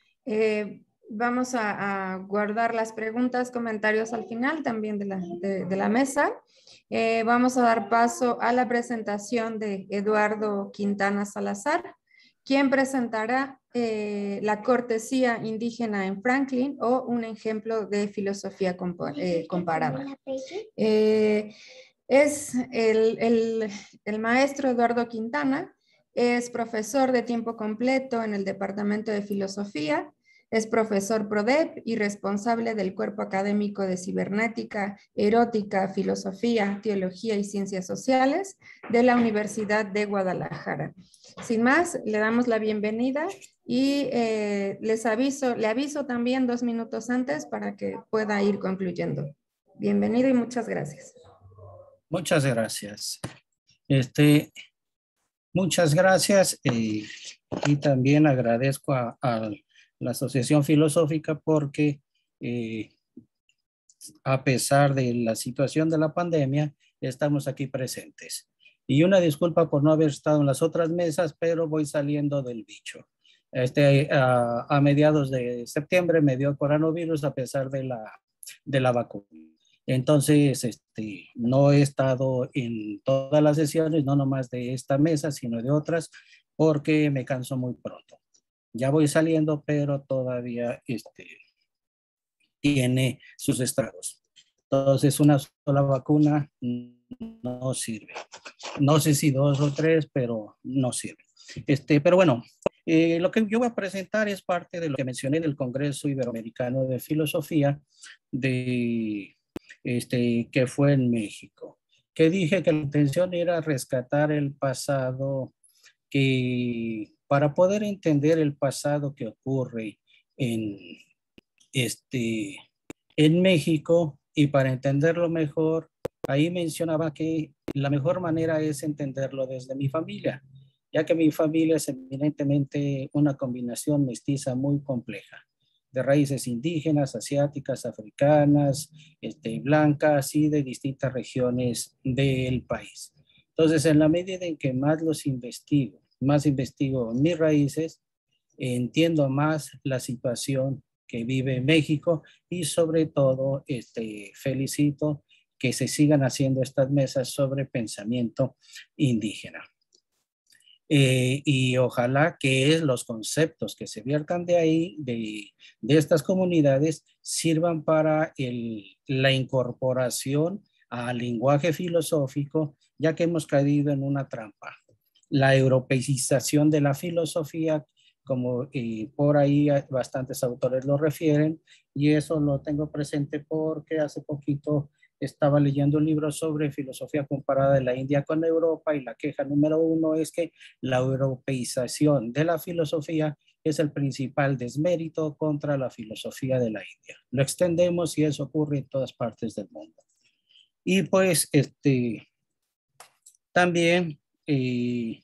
Vamos a guardar las preguntas, comentarios al final también de la mesa. Vamos a dar paso a la presentación de Eduardo Quintana Salazar, quien presentará la cortesía indígena en Franklin o un ejemplo de filosofía comparada. Es el maestro Eduardo Quintana. Es profesor de tiempo completo en el Departamento de Filosofía, es profesor PRODEP y responsable del Cuerpo Académico de Cibernética, Erótica, Filosofía, Teología y Ciencias Sociales de la Universidad de Guadalajara. Sin más, le damos la bienvenida y le aviso también 2 minutos antes para que pueda ir concluyendo. Bienvenido y muchas gracias. Muchas gracias. Muchas gracias y también agradezco a la Asociación Filosófica porque a pesar de la situación de la pandemia, estamos aquí presentes. Y una disculpa por no haber estado en las otras mesas, pero voy saliendo del bicho. A mediados de septiembre me dio coronavirus a pesar de la vacuna. Entonces, no he estado en todas las sesiones, no nomás de esta mesa, sino de otras, porque me canso muy pronto. Ya voy saliendo, pero todavía tiene sus estragos. Entonces, una sola vacuna no sirve. No sé si 2 o 3, pero no sirve. Pero bueno, lo que yo voy a presentar es parte de lo que mencioné del Congreso Iberoamericano de Filosofía que fue en México, que dije que la intención era rescatar el pasado, que para poder entender el pasado que ocurre en, este, en México y para entenderlo mejor, ahí mencionaba que la mejor manera es entenderlo desde mi familia, ya que mi familia es eminentemente una combinación mestiza muy compleja, de raíces indígenas, asiáticas, africanas, blancas y de distintas regiones del país. Entonces, en la medida en que más investigo mis raíces, entiendo más la situación que vive México y sobre todo felicito que se sigan haciendo estas mesas sobre pensamiento indígena. Y ojalá que los conceptos que se viertan de ahí, de estas comunidades, sirvan para la incorporación al lenguaje filosófico, ya que hemos caído en una trampa. La europeización de la filosofía, como por ahí bastantes autores lo refieren, y eso lo tengo presente porque hace poquito estaba leyendo un libro sobre filosofía comparada de la India con Europa, y la queja número 1 es que la europeización de la filosofía es el principal desmérito contra la filosofía de la India. Lo extendemos y eso ocurre en todas partes del mundo. Y pues también en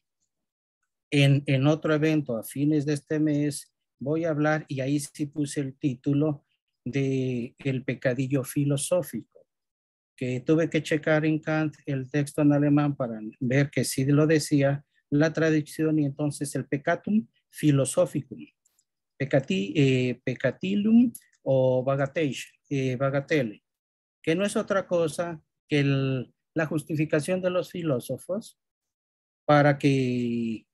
otro evento a fines de este mes voy a hablar, y ahí sí puse el título de El pecadillo filosófico, que tuve que checar en Kant el texto en alemán para ver que sí lo decía la traducción, y entonces el peccatum philosophicum, peccatillum o bagatelle, que no es otra cosa que la justificación de los filósofos para que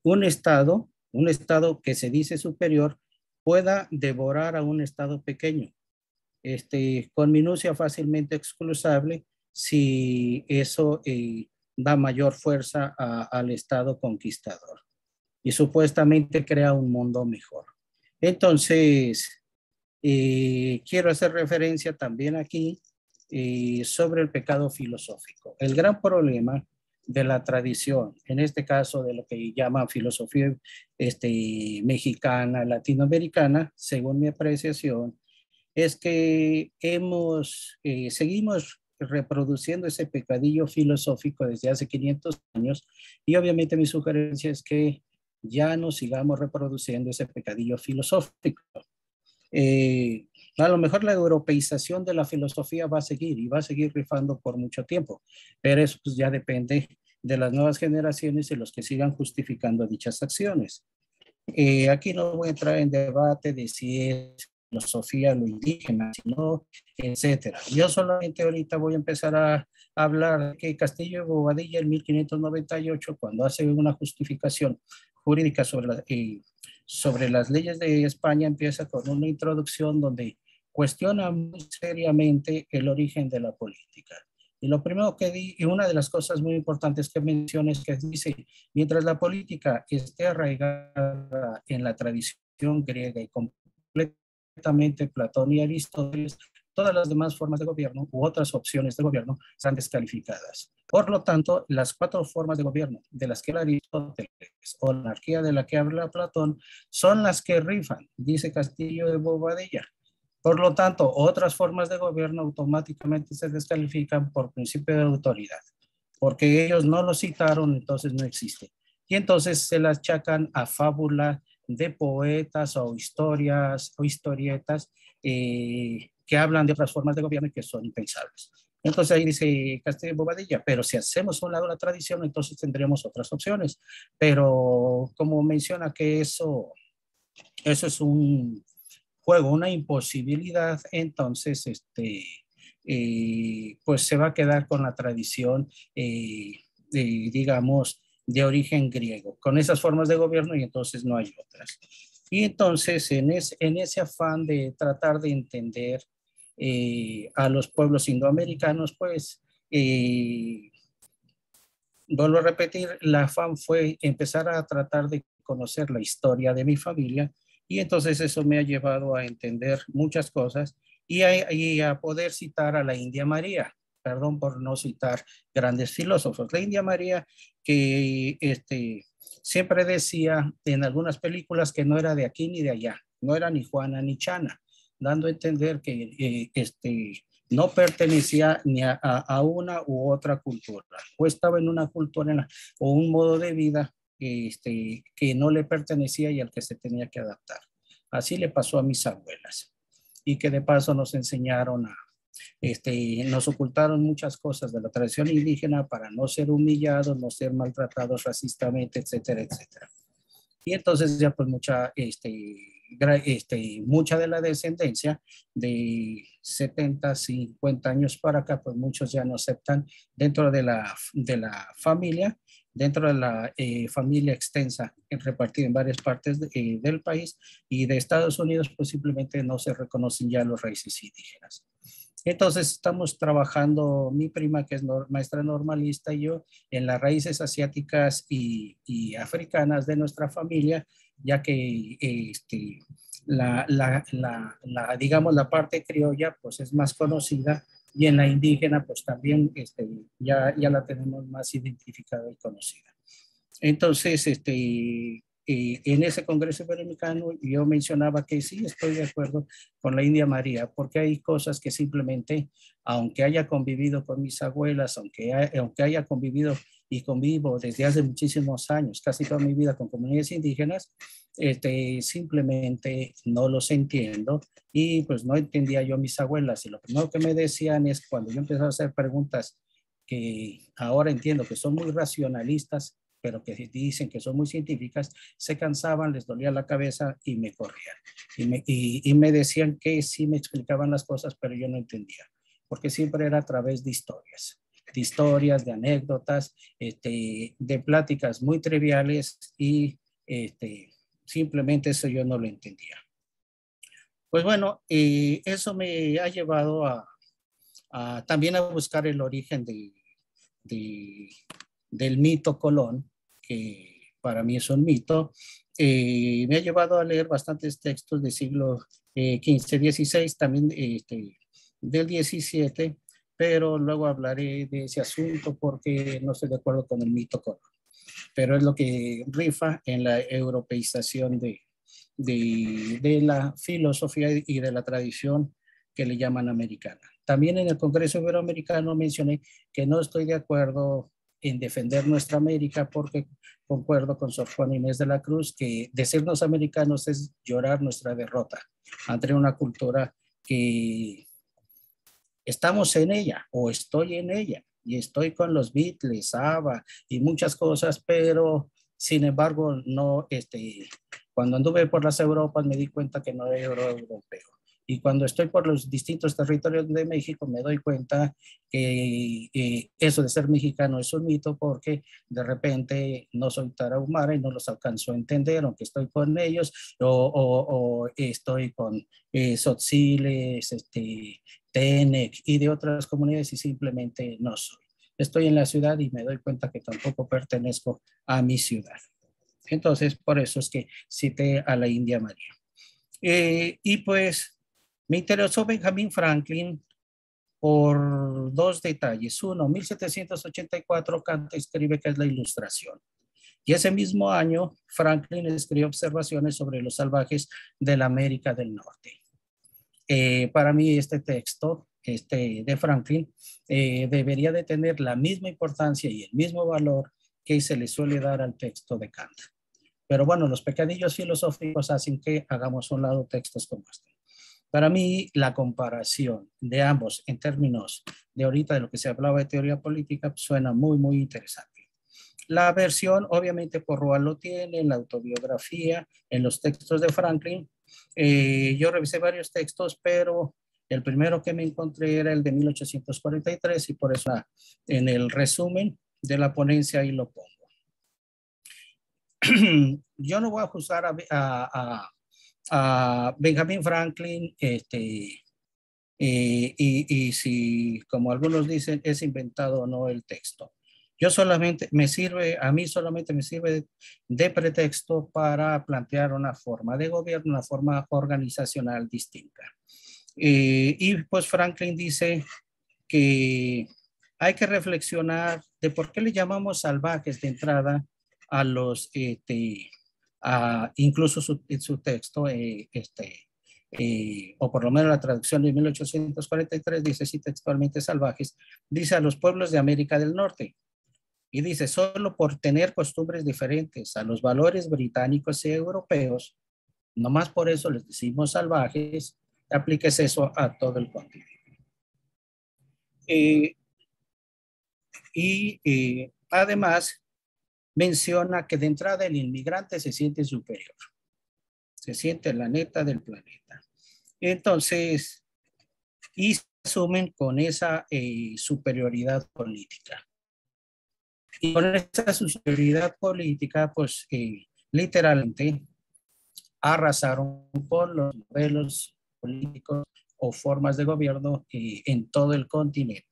un estado que se dice superior pueda devorar a un estado pequeño, con minucia fácilmente excusable si eso da mayor fuerza al estado conquistador y supuestamente crea un mundo mejor. Entonces, quiero hacer referencia también aquí sobre el pecado filosófico. El gran problema de la tradición, en este caso de lo que llaman filosofía mexicana, latinoamericana, según mi apreciación, es que seguimos reproduciendo ese pecadillo filosófico desde hace 500 años, y obviamente mi sugerencia es que ya no sigamos reproduciendo ese pecadillo filosófico. A lo mejor la europeización de la filosofía va a seguir y va a seguir rifando por mucho tiempo, pero eso pues ya depende de las nuevas generaciones y los que sigan justificando dichas acciones. Aquí no voy a entrar en debate de si es filosofía lo indígena, sino, etcétera. Yo solamente ahorita voy a empezar a hablar que Castillo de Bobadilla en 1598, cuando hace una justificación jurídica sobre las leyes de España, empieza con una introducción donde cuestiona muy seriamente el origen de la política. Y lo primero y una de las cosas muy importantes que menciona es que dice, mientras la política esté arraigada en la tradición griega y completamente Platón y Aristóteles, todas las demás formas de gobierno u otras opciones de gobierno serán descalificadas. Por lo tanto, las 4 formas de gobierno de las que habla Aristóteles o la anarquía de la que habla Platón son las que rifan, dice Castillo de Bobadilla. Por lo tanto, otras formas de gobierno automáticamente se descalifican por principio de autoridad, porque ellos no lo citaron, entonces no existe. Y entonces se las achacan a fábula de poetas o historias o historietas que hablan de otras formas de gobierno y que son impensables. Entonces ahí dice Castillo de Bobadilla, pero si hacemos a un lado la tradición, entonces tendremos otras opciones. Pero como menciona que eso es un juego, una imposibilidad, entonces pues se va a quedar con la tradición, digamos, de origen griego, con esas formas de gobierno, y entonces no hay otras. Y entonces en ese afán de tratar de entender a los pueblos indoamericanos, pues vuelvo a repetir, el afán fue empezar a tratar de conocer la historia de mi familia, y entonces eso me ha llevado a entender muchas cosas y a poder citar a la India María. perdón por no citar grandes filósofos. La India María que siempre decía en algunas películas que no era de aquí ni de allá, no era ni Juana ni Chana, dando a entender que no pertenecía ni a una u otra cultura, o estaba en una cultura o un modo de vida que no le pertenecía y al que se tenía que adaptar. Así le pasó a mis abuelas, y que de paso nos enseñaron nos ocultaron muchas cosas de la tradición indígena para no ser humillados, no ser maltratados racistamente, etcétera, etcétera. Y entonces ya pues mucha de la descendencia de 70, 50 años para acá, pues muchos ya no aceptan dentro de la familia, dentro de la familia extensa repartida en varias partes del país y de Estados Unidos, pues simplemente no se reconocen ya los raíces indígenas. Entonces estamos trabajando, mi prima que es maestra normalista y yo, en las raíces asiáticas y africanas de nuestra familia, ya que digamos la parte criolla pues es más conocida, y en la indígena pues también ya la tenemos más identificada y conocida. Entonces, en ese Congreso Iberoamericano yo mencionaba que sí estoy de acuerdo con la India María, porque hay cosas que simplemente, aunque haya convivido con mis abuelas, aunque haya convivido y convivo desde hace muchísimos años, casi toda mi vida con comunidades indígenas, simplemente no los entiendo, y pues no entendía yo a mis abuelas, y lo primero que me decían es, cuando yo empezaba a hacer preguntas que ahora entiendo que son muy racionalistas, pero que dicen que son muy científicas, se cansaban, les dolía la cabeza y me corrían. Y me decían que sí me explicaban las cosas, pero yo no entendía, porque siempre era a través de historias, de anécdotas, de pláticas muy triviales, y simplemente eso yo no lo entendía. Pues bueno, eso me ha llevado también a buscar el origen del mito Colón, que para mí es un mito. Me ha llevado a leer bastantes textos del siglo XV, XVI, también del XVII, pero luego hablaré de ese asunto porque no estoy de acuerdo con el mito Colón. Pero es lo que rifa en la europeización de la filosofía y de la tradición que le llaman americana. También en el Congreso Iberoamericano mencioné que no estoy de acuerdo en defender nuestra América, porque concuerdo con Sor Juana Inés de la Cruz que decirnos americanos es llorar nuestra derrota ante una cultura que estamos en ella, o estoy en ella, y estoy con los Beatles, ABBA y muchas cosas, pero sin embargo no, cuando anduve por las Europas me di cuenta que no era europeo. Y cuando estoy por los distintos territorios de México me doy cuenta que eso de ser mexicano es un mito, porque de repente no soy tarahumara y no los alcanzo a entender, aunque estoy con ellos, o estoy con tzotziles, Tenec y de otras comunidades, y simplemente no soy. Estoy en la ciudad y me doy cuenta que tampoco pertenezco a mi ciudad. Entonces, por eso es que cité a la India María. Y pues me interesó Benjamin Franklin por dos detalles. Uno, 1784 Kant escribe que es la Ilustración. Y ese mismo año, Franklin escribió observaciones sobre los salvajes de la América del Norte. Para mí este texto de Franklin debería de tener la misma importancia y el mismo valor que se le suele dar al texto de Kant. Pero bueno, los pecadillos filosóficos hacen que hagamos a un lado textos como este. Para mí, la comparación de ambos en términos de ahorita de lo que se hablaba de teoría política suena muy, muy interesante. La versión, obviamente, Porrual lo tiene en la autobiografía, en los textos de Franklin. Yo revisé varios textos, pero el primero que me encontré era el de 1843, y por eso en el resumen de la ponencia ahí lo pongo. Yo no voy a juzgar a Benjamin Franklin y si, como algunos dicen, es inventado o no el texto. A mí solamente me sirve de pretexto para plantear una forma de gobierno, una forma organizacional distinta. Y pues Franklin dice que hay que reflexionar de por qué le llamamos salvajes de entrada a los, incluso su texto, o por lo menos la traducción de 1843 dice así textualmente salvajes, dice a los pueblos de América del Norte. Y dice, solo por tener costumbres diferentes a los valores británicos y europeos, nomás por eso les decimos salvajes, apliques eso a todo el continente. Además, menciona que de entrada el inmigrante se siente superior, se siente la neta del planeta. Entonces, y se asumen con esa superioridad política. Y con esa superioridad política, pues literalmente arrasaron por los modelos políticos o formas de gobierno en todo el continente.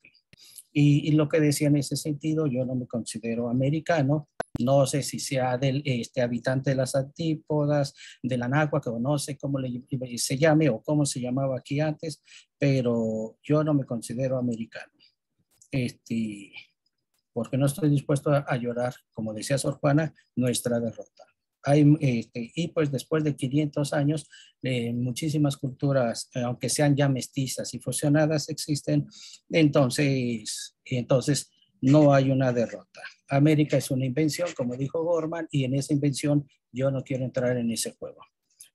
Y lo que decía en ese sentido, yo no me considero americano, no sé si sea del habitante de las antípodas, de la náhuatl, o no sé cómo se llame o cómo se llamaba aquí antes, pero yo no me considero americano. Porque no estoy dispuesto a llorar, como decía Sor Juana, nuestra derrota. Y pues después de 500 años, muchísimas culturas, aunque sean ya mestizas y fusionadas, existen, entonces no hay una derrota. América es una invención, como dijo Gorman, y en esa invención yo no quiero entrar en ese juego.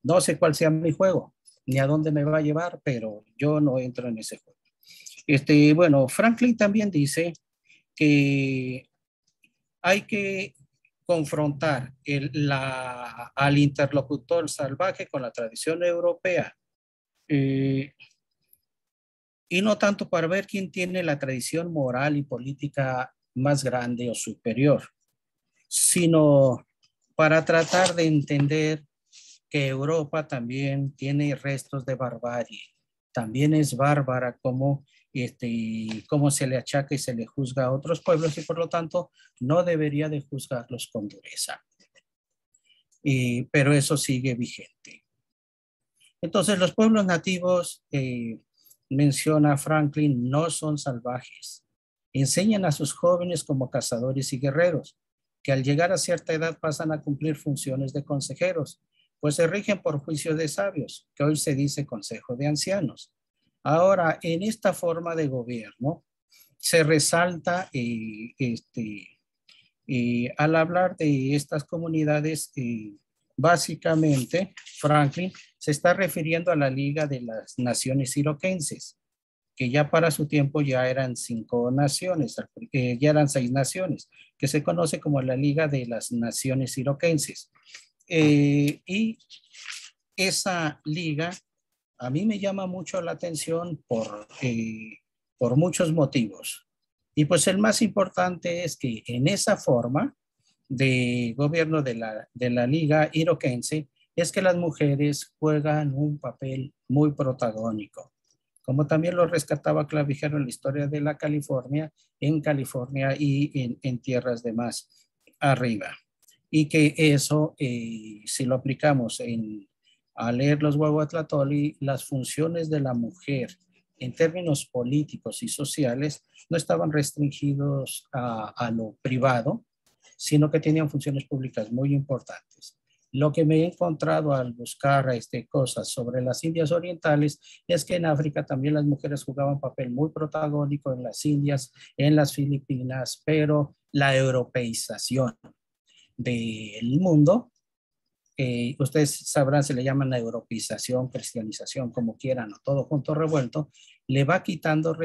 No sé cuál sea mi juego, ni a dónde me va a llevar, pero yo no entro en ese juego. Bueno, Franklin también dice que hay que confrontar al interlocutor salvaje con la tradición europea, y no tanto para ver quién tiene la tradición moral y política más grande o superior, sino para tratar de entender que Europa también tiene restos de barbarie, también es bárbara como cómo se le achaca y se le juzga a otros pueblos, y por lo tanto no debería de juzgarlos con dureza. Pero eso sigue vigente. Entonces los pueblos nativos, menciona Franklin, no son salvajes. Enseñan a sus jóvenes como cazadores y guerreros, que al llegar a cierta edad pasan a cumplir funciones de consejeros, pues se rigen por juicio de sabios, que hoy se dice consejo de ancianos. Ahora, en esta forma de gobierno, se resalta al hablar de estas comunidades, básicamente, Franklin se está refiriendo a la Liga de las Naciones Iroquenses, que ya para su tiempo ya eran 5 naciones, ya eran 6 naciones, que se conoce como la Liga de las Naciones Iroquenses. Y esa liga a mí me llama mucho la atención por muchos motivos. Y pues el más importante es que en esa forma de gobierno de la Liga Iroquense es que las mujeres juegan un papel muy protagónico, como también lo rescataba Clavijero en la historia de la California, en California y en tierras de más arriba. Y que eso, si lo aplicamos a leer los Huehuetlatoli, las funciones de la mujer en términos políticos y sociales no estaban restringidos a lo privado, sino que tenían funciones públicas muy importantes. Lo que me he encontrado al buscar cosas sobre las Indias Orientales es que en África también las mujeres jugaban papel muy protagónico, en las Indias, en las Filipinas, pero la europeización del mundo, ustedes sabrán, se le llama la europeización, cristianización, como quieran, o todo junto revuelto, le va quitando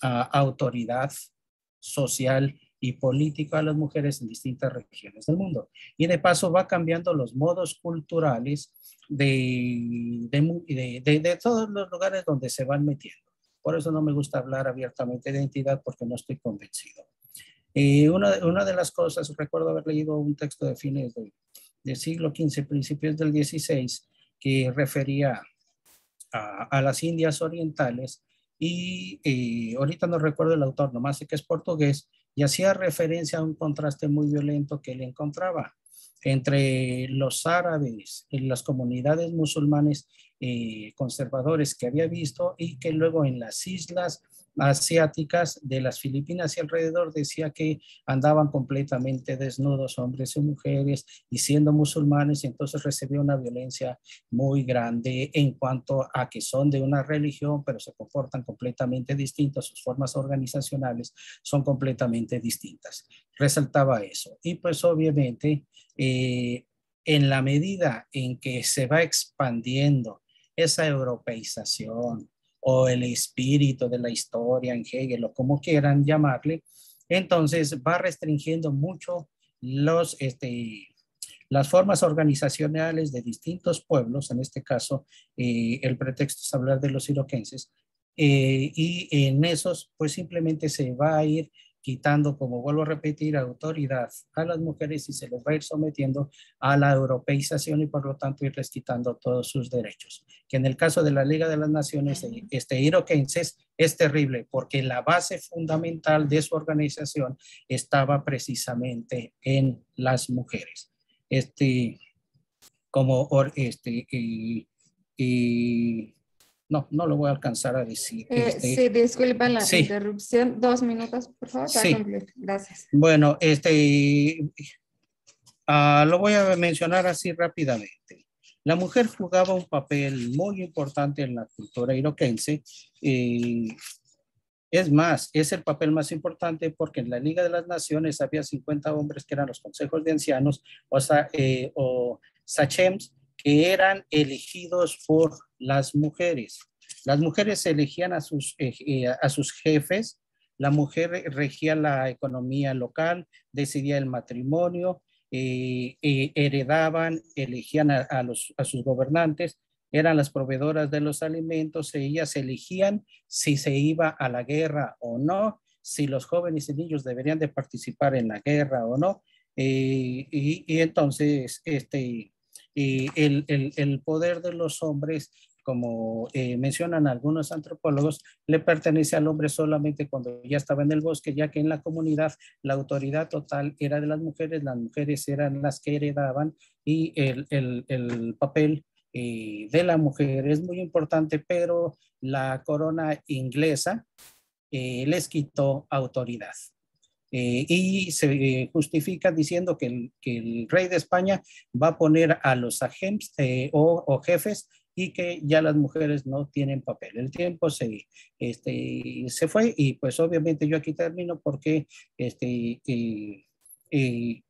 autoridad social y política a las mujeres en distintas regiones del mundo. Y de paso va cambiando los modos culturales de todos los lugares donde se van metiendo. Por eso no me gusta hablar abiertamente de identidad, porque no estoy convencido. Una de las cosas, recuerdo haber leído un texto de fines del siglo XV, principios del XVI, que refería a las Indias Orientales, y ahorita no recuerdo el autor, nomás sé que es portugués, y hacía referencia a un contraste muy violento que él encontraba entre los árabes, en las comunidades musulmanes conservadores que había visto, y que luego en las islas asiáticas de las Filipinas y alrededor decía que andaban completamente desnudos hombres y mujeres, y siendo musulmanes entonces recibió una violencia muy grande en cuanto a que son de una religión pero se comportan completamente distintos, sus formas organizacionales son completamente distintas. Resaltaba eso, y pues obviamente en la medida en que se va expandiendo esa europeización o el espíritu de la historia en Hegel o como quieran llamarle, entonces va restringiendo mucho las formas organizacionales de distintos pueblos. En este caso, el pretexto es hablar de los iroquenses, y en esos pues simplemente se va a ir quitando, como vuelvo a repetir, autoridad a las mujeres y se les va a ir sometiendo a la europeización, y por lo tanto irles quitando todos sus derechos. Que en el caso de la Liga de las Naciones iroquenses es terrible, porque la base fundamental de su organización estaba precisamente en las mujeres. No lo voy a alcanzar a decir. Sí, disculpen la sí. interrupción. 2 minutos, por favor, para concluir. Gracias. Bueno, lo voy a mencionar así rápidamente. La mujer jugaba un papel muy importante en la cultura iroquense. Es más, es el papel más importante porque en la Liga de las Naciones había 50 hombres que eran los consejos de ancianos, o sachems, que eran elegidos por las mujeres. Las mujeres elegían a sus jefes, la mujer regía la economía local, decidía el matrimonio, heredaban, elegían a sus gobernantes, eran las proveedoras de los alimentos, ellas elegían si se iba a la guerra o no, si los jóvenes y niños deberían de participar en la guerra o no, y entonces el poder de los hombres, como mencionan algunos antropólogos, le pertenece al hombre solamente cuando ya estaba en el bosque, ya que en la comunidad la autoridad total era de las mujeres eran las que heredaban, y el papel de la mujer es muy importante, pero la corona inglesa les quitó autoridad. Y se justifica diciendo que el rey de España va a poner a los agentes o jefes, y que ya las mujeres no tienen papel. El tiempo se fue, y pues obviamente yo aquí termino porque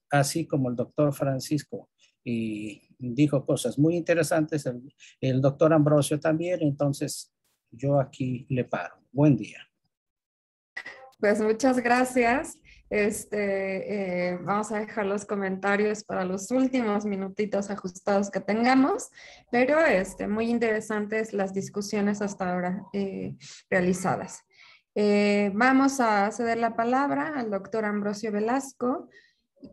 así como el doctor Francisco dijo cosas muy interesantes, el doctor Ambrosio también, entonces yo aquí le paro. Buen día. Pues muchas gracias. Vamos a dejar los comentarios para los últimos minutitos ajustados que tengamos, pero muy interesantes las discusiones hasta ahora realizadas. Vamos a ceder la palabra al doctor Ambrosio Velasco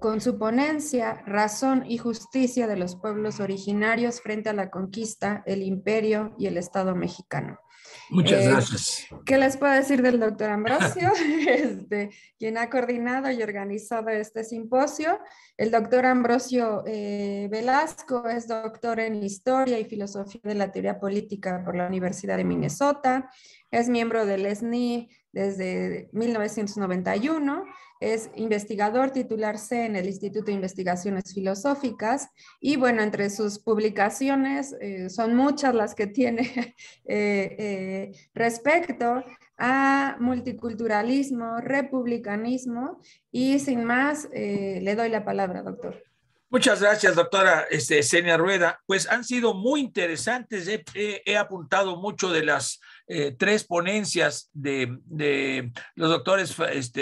con su ponencia Razón y Justicia de los Pueblos Originarios frente a la Conquista, el Imperio y el Estado Mexicano. Muchas gracias. ¿Qué les puedo decir del doctor Ambrosio? Quien ha coordinado y organizado este simposio. El doctor Ambrosio Velasco es doctor en Historia y Filosofía de la Teoría Política por la Universidad de Minnesota. Es miembro del SNI desde 1991. Es investigador titular C en el Instituto de Investigaciones Filosóficas, y bueno, entre sus publicaciones son muchas las que tiene respecto a multiculturalismo, republicanismo, y sin más le doy la palabra, doctor. Muchas gracias, doctora Xenia Rueda. Pues han sido muy interesantes. He apuntado mucho de las 3 ponencias de los doctores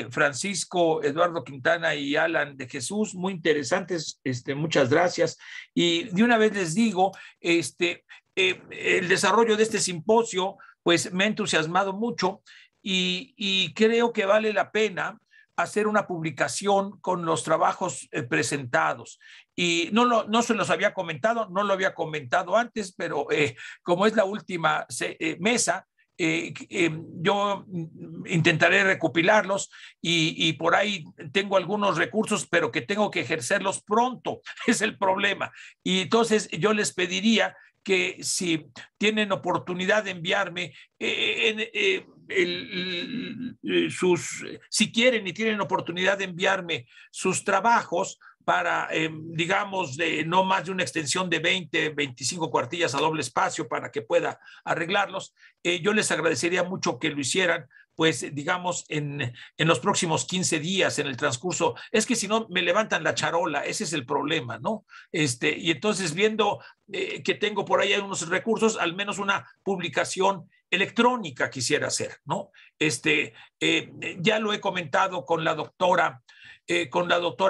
Francisco, Eduardo Quintana y Alan de Jesús. Muy interesantes. Muchas gracias. Y de una vez les digo, el desarrollo de este simposio pues me ha entusiasmado mucho, y creo que vale la pena hacer una publicación con los trabajos presentados. Y no se los había comentado, no lo había comentado antes, pero como es la última mesa, Yo intentaré recopilarlos y por ahí tengo algunos recursos, pero que tengo que ejercerlos pronto, es el problema. Y entonces yo les pediría que si tienen oportunidad de enviarme si quieren y tienen oportunidad de enviarme sus trabajos para, digamos, de no más de una extensión de 20, 25 cuartillas a doble espacio para que pueda arreglarlos, yo les agradecería mucho que lo hicieran, pues, digamos, en los próximos 15 días, en el transcurso. Es que si no, me levantan la charola, ese es el problema, ¿no? Y entonces, viendo que tengo por ahí unos recursos, al menos una publicación electrónica quisiera hacer, ¿no? Ya lo he comentado con la doctora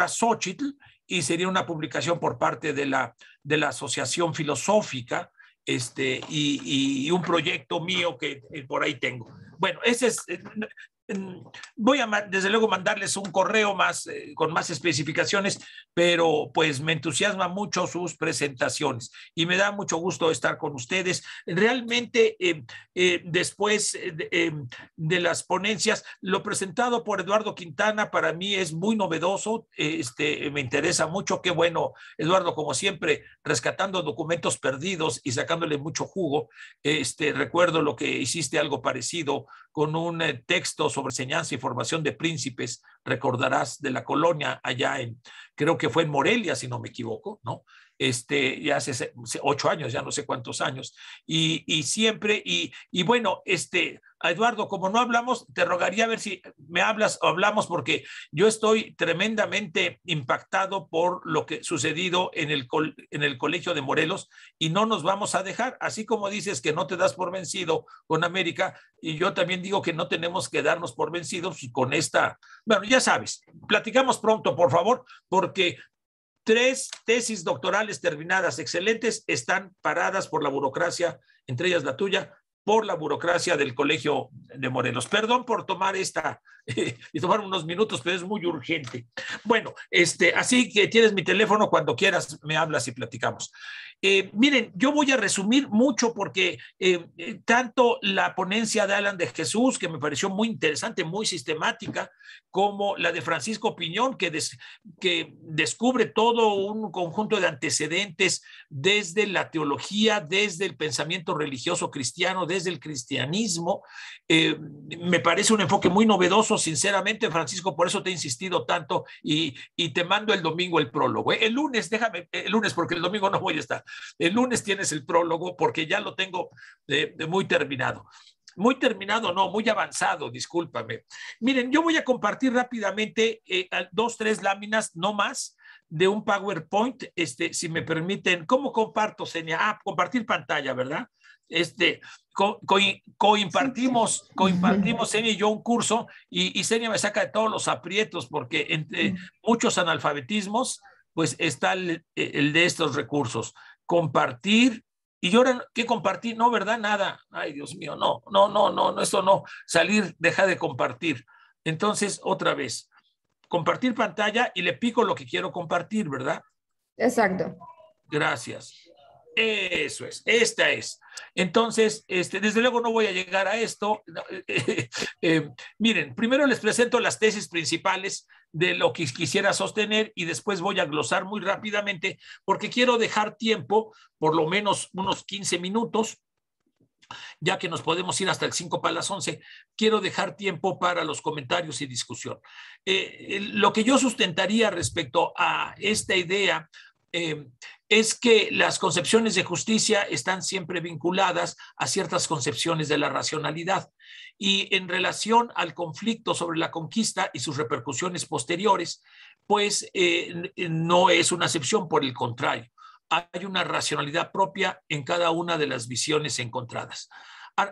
Xochitl, y sería una publicación por parte de la Asociación Filosófica, y un proyecto mío que por ahí tengo. Bueno, ese es... Voy a, desde luego, mandarles un correo más con más especificaciones, pero pues me entusiasma mucho sus presentaciones y me da mucho gusto estar con ustedes. Realmente, después de las ponencias, lo presentado por Eduardo Quintana para mí es muy novedoso, me interesa mucho. Qué bueno, Eduardo, como siempre, rescatando documentos perdidos y sacándole mucho jugo. Recuerdo lo que hiciste, algo parecido, con un texto sobre enseñanza y formación de príncipes, recordarás, de la colonia allá creo que fue en Morelia, si no me equivoco, ¿no? Ya hace 8 años, ya no sé cuántos años, y siempre, y bueno, a Eduardo, como no hablamos, te rogaría a ver si me hablas o hablamos, porque yo estoy tremendamente impactado por lo que ha sucedido en el Colegio de Morelos, y no nos vamos a dejar, así como dices que no te das por vencido con América, y yo también digo que no tenemos que darnos por vencidos con esta, bueno, ya sabes, platicamos pronto, por favor, porque 3 tesis doctorales terminadas excelentes están paradas por la burocracia, entre ellas la tuya, por la burocracia del Colegio de Morelos. Perdón por tomar y tomar unos minutos, pero es muy urgente. Bueno, así que tienes mi teléfono, cuando quieras me hablas y platicamos. Miren, yo voy a resumir mucho porque tanto la ponencia de Alan de Jesús, que me pareció muy interesante, muy sistemática, como la de Francisco Piñón, que descubre todo un conjunto de antecedentes desde la teología, desde el pensamiento religioso cristiano, desde el cristianismo. Me parece un enfoque muy novedoso, sinceramente, Francisco, por eso te he insistido tanto, y te mando el domingo el prólogo. El lunes, el lunes, porque el domingo no voy a estar. El lunes tienes el prólogo, porque ya lo tengo muy terminado. Muy terminado, no, muy avanzado, discúlpame. Miren, yo voy a compartir rápidamente 2, 3 láminas, no más, de un PowerPoint, si me permiten. ¿Cómo comparto, Senia? Compartir pantalla, ¿verdad? Coimpartimos, Senia y yo, un curso, y Senia me saca de todos los aprietos, porque entre muchos analfabetismos, pues está el de estos recursos. Compartir. Y yo ahora, ¿qué compartir? No, ¿verdad? Nada. Ay, Dios mío, no, esto no. Salir, deja de compartir. Entonces, otra vez, compartir pantalla y le pico lo que quiero compartir, ¿verdad? Exacto. Gracias. Eso es, esta es. Entonces, desde luego no voy a llegar a esto. Miren, primero les presento las tesis principales de lo que quisiera sostener, y después voy a glosar muy rápidamente, porque quiero dejar tiempo, por lo menos unos 15 minutos, ya que nos podemos ir hasta el 5 para las 11, quiero dejar tiempo para los comentarios y discusión. Lo que yo sustentaría respecto a esta idea es que las concepciones de justicia están siempre vinculadas a ciertas concepciones de la racionalidad, y en relación al conflicto sobre la conquista y sus repercusiones posteriores, pues no es una excepción, por el contrario, hay una racionalidad propia en cada una de las visiones encontradas.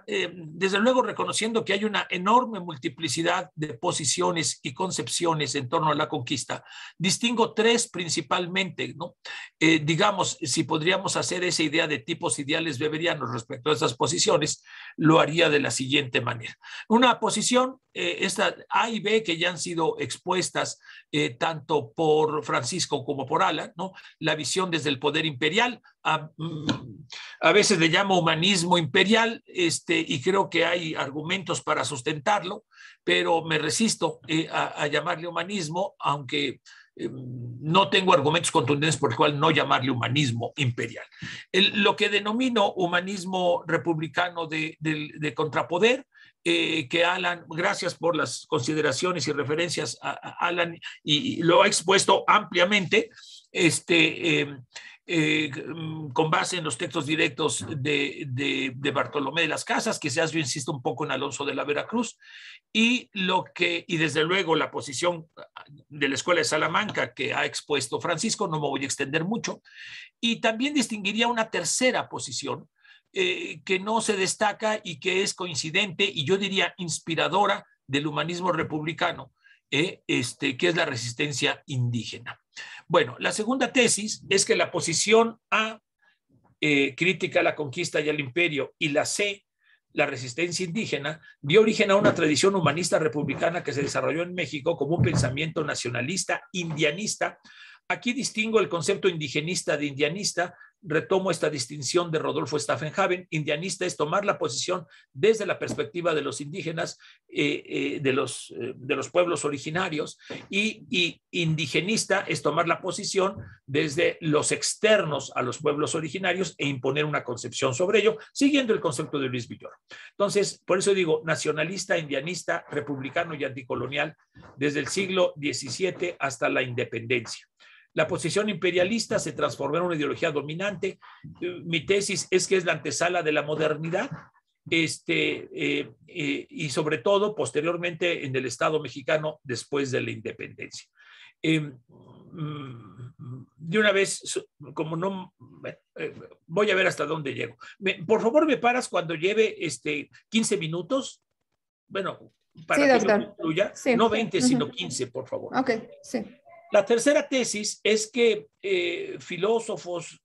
Desde luego, reconociendo que hay una enorme multiplicidad de posiciones y concepciones en torno a la conquista, distingo 3 principalmente, ¿no? Digamos, si podríamos hacer esa idea de tipos ideales weberianos respecto a esas posiciones, lo haría de la siguiente manera. Una posición, esta A y B, que ya han sido expuestas tanto por Francisco como por Alan, ¿no? La visión desde el poder imperial, A veces le llamo humanismo imperial, y creo que hay argumentos para sustentarlo, pero me resisto a llamarle humanismo, aunque no tengo argumentos contundentes por el cual no llamarle humanismo imperial. Lo que denomino humanismo republicano de contrapoder, que Alan, gracias por las consideraciones y referencias a Alan, y lo ha expuesto ampliamente, con base en los textos directos de Bartolomé de las Casas, quizás yo insisto un poco en Alonso de la Veracruz, y desde luego la posición de la Escuela de Salamanca que ha expuesto Francisco, no me voy a extender mucho, y también distinguiría una tercera posición que no se destaca y que es coincidente y yo diría inspiradora del humanismo republicano, que es la resistencia indígena. Bueno, la segunda tesis es que la posición A, crítica a la conquista y al imperio, y la C, la resistencia indígena, dio origen a una tradición humanista republicana que se desarrolló en México como un pensamiento nacionalista indianista. Aquí distingo el concepto indigenista de indianista, retomo esta distinción de Rodolfo Staffenhagen. Indianista es tomar la posición desde la perspectiva de los indígenas, de los pueblos originarios, y indigenista es tomar la posición desde los externos a los pueblos originarios e imponer una concepción sobre ello, siguiendo el concepto de Luis Villoro. Entonces, por eso digo nacionalista, indianista, republicano y anticolonial desde el siglo XVII hasta la independencia. La posición imperialista se transformó en una ideología dominante. Mi tesis es que es la antesala de la modernidad, y sobre todo posteriormente en el Estado mexicano después de la independencia. De una vez, como no, voy a ver hasta dónde llego. Por favor, me paras cuando lleve 15 minutos. Bueno, para sí, que doctor. yo concluya. Sí. No 20, sino 15, por favor. Ok, sí. La tercera tesis es que filósofos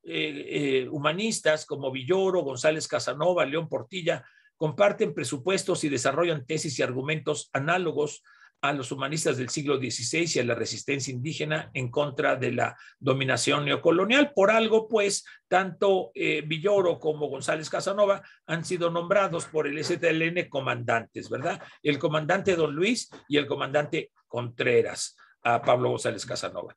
humanistas como Villoro, González Casanova, León Portilla comparten presupuestos y desarrollan tesis y argumentos análogos a los humanistas del siglo XVI y a la resistencia indígena en contra de la dominación neocolonial. Por algo, pues, tanto Villoro como González Casanova han sido nombrados por el STLN comandantes, ¿verdad? El comandante Don Luis y el comandante Contreras, a Pablo González Casanova.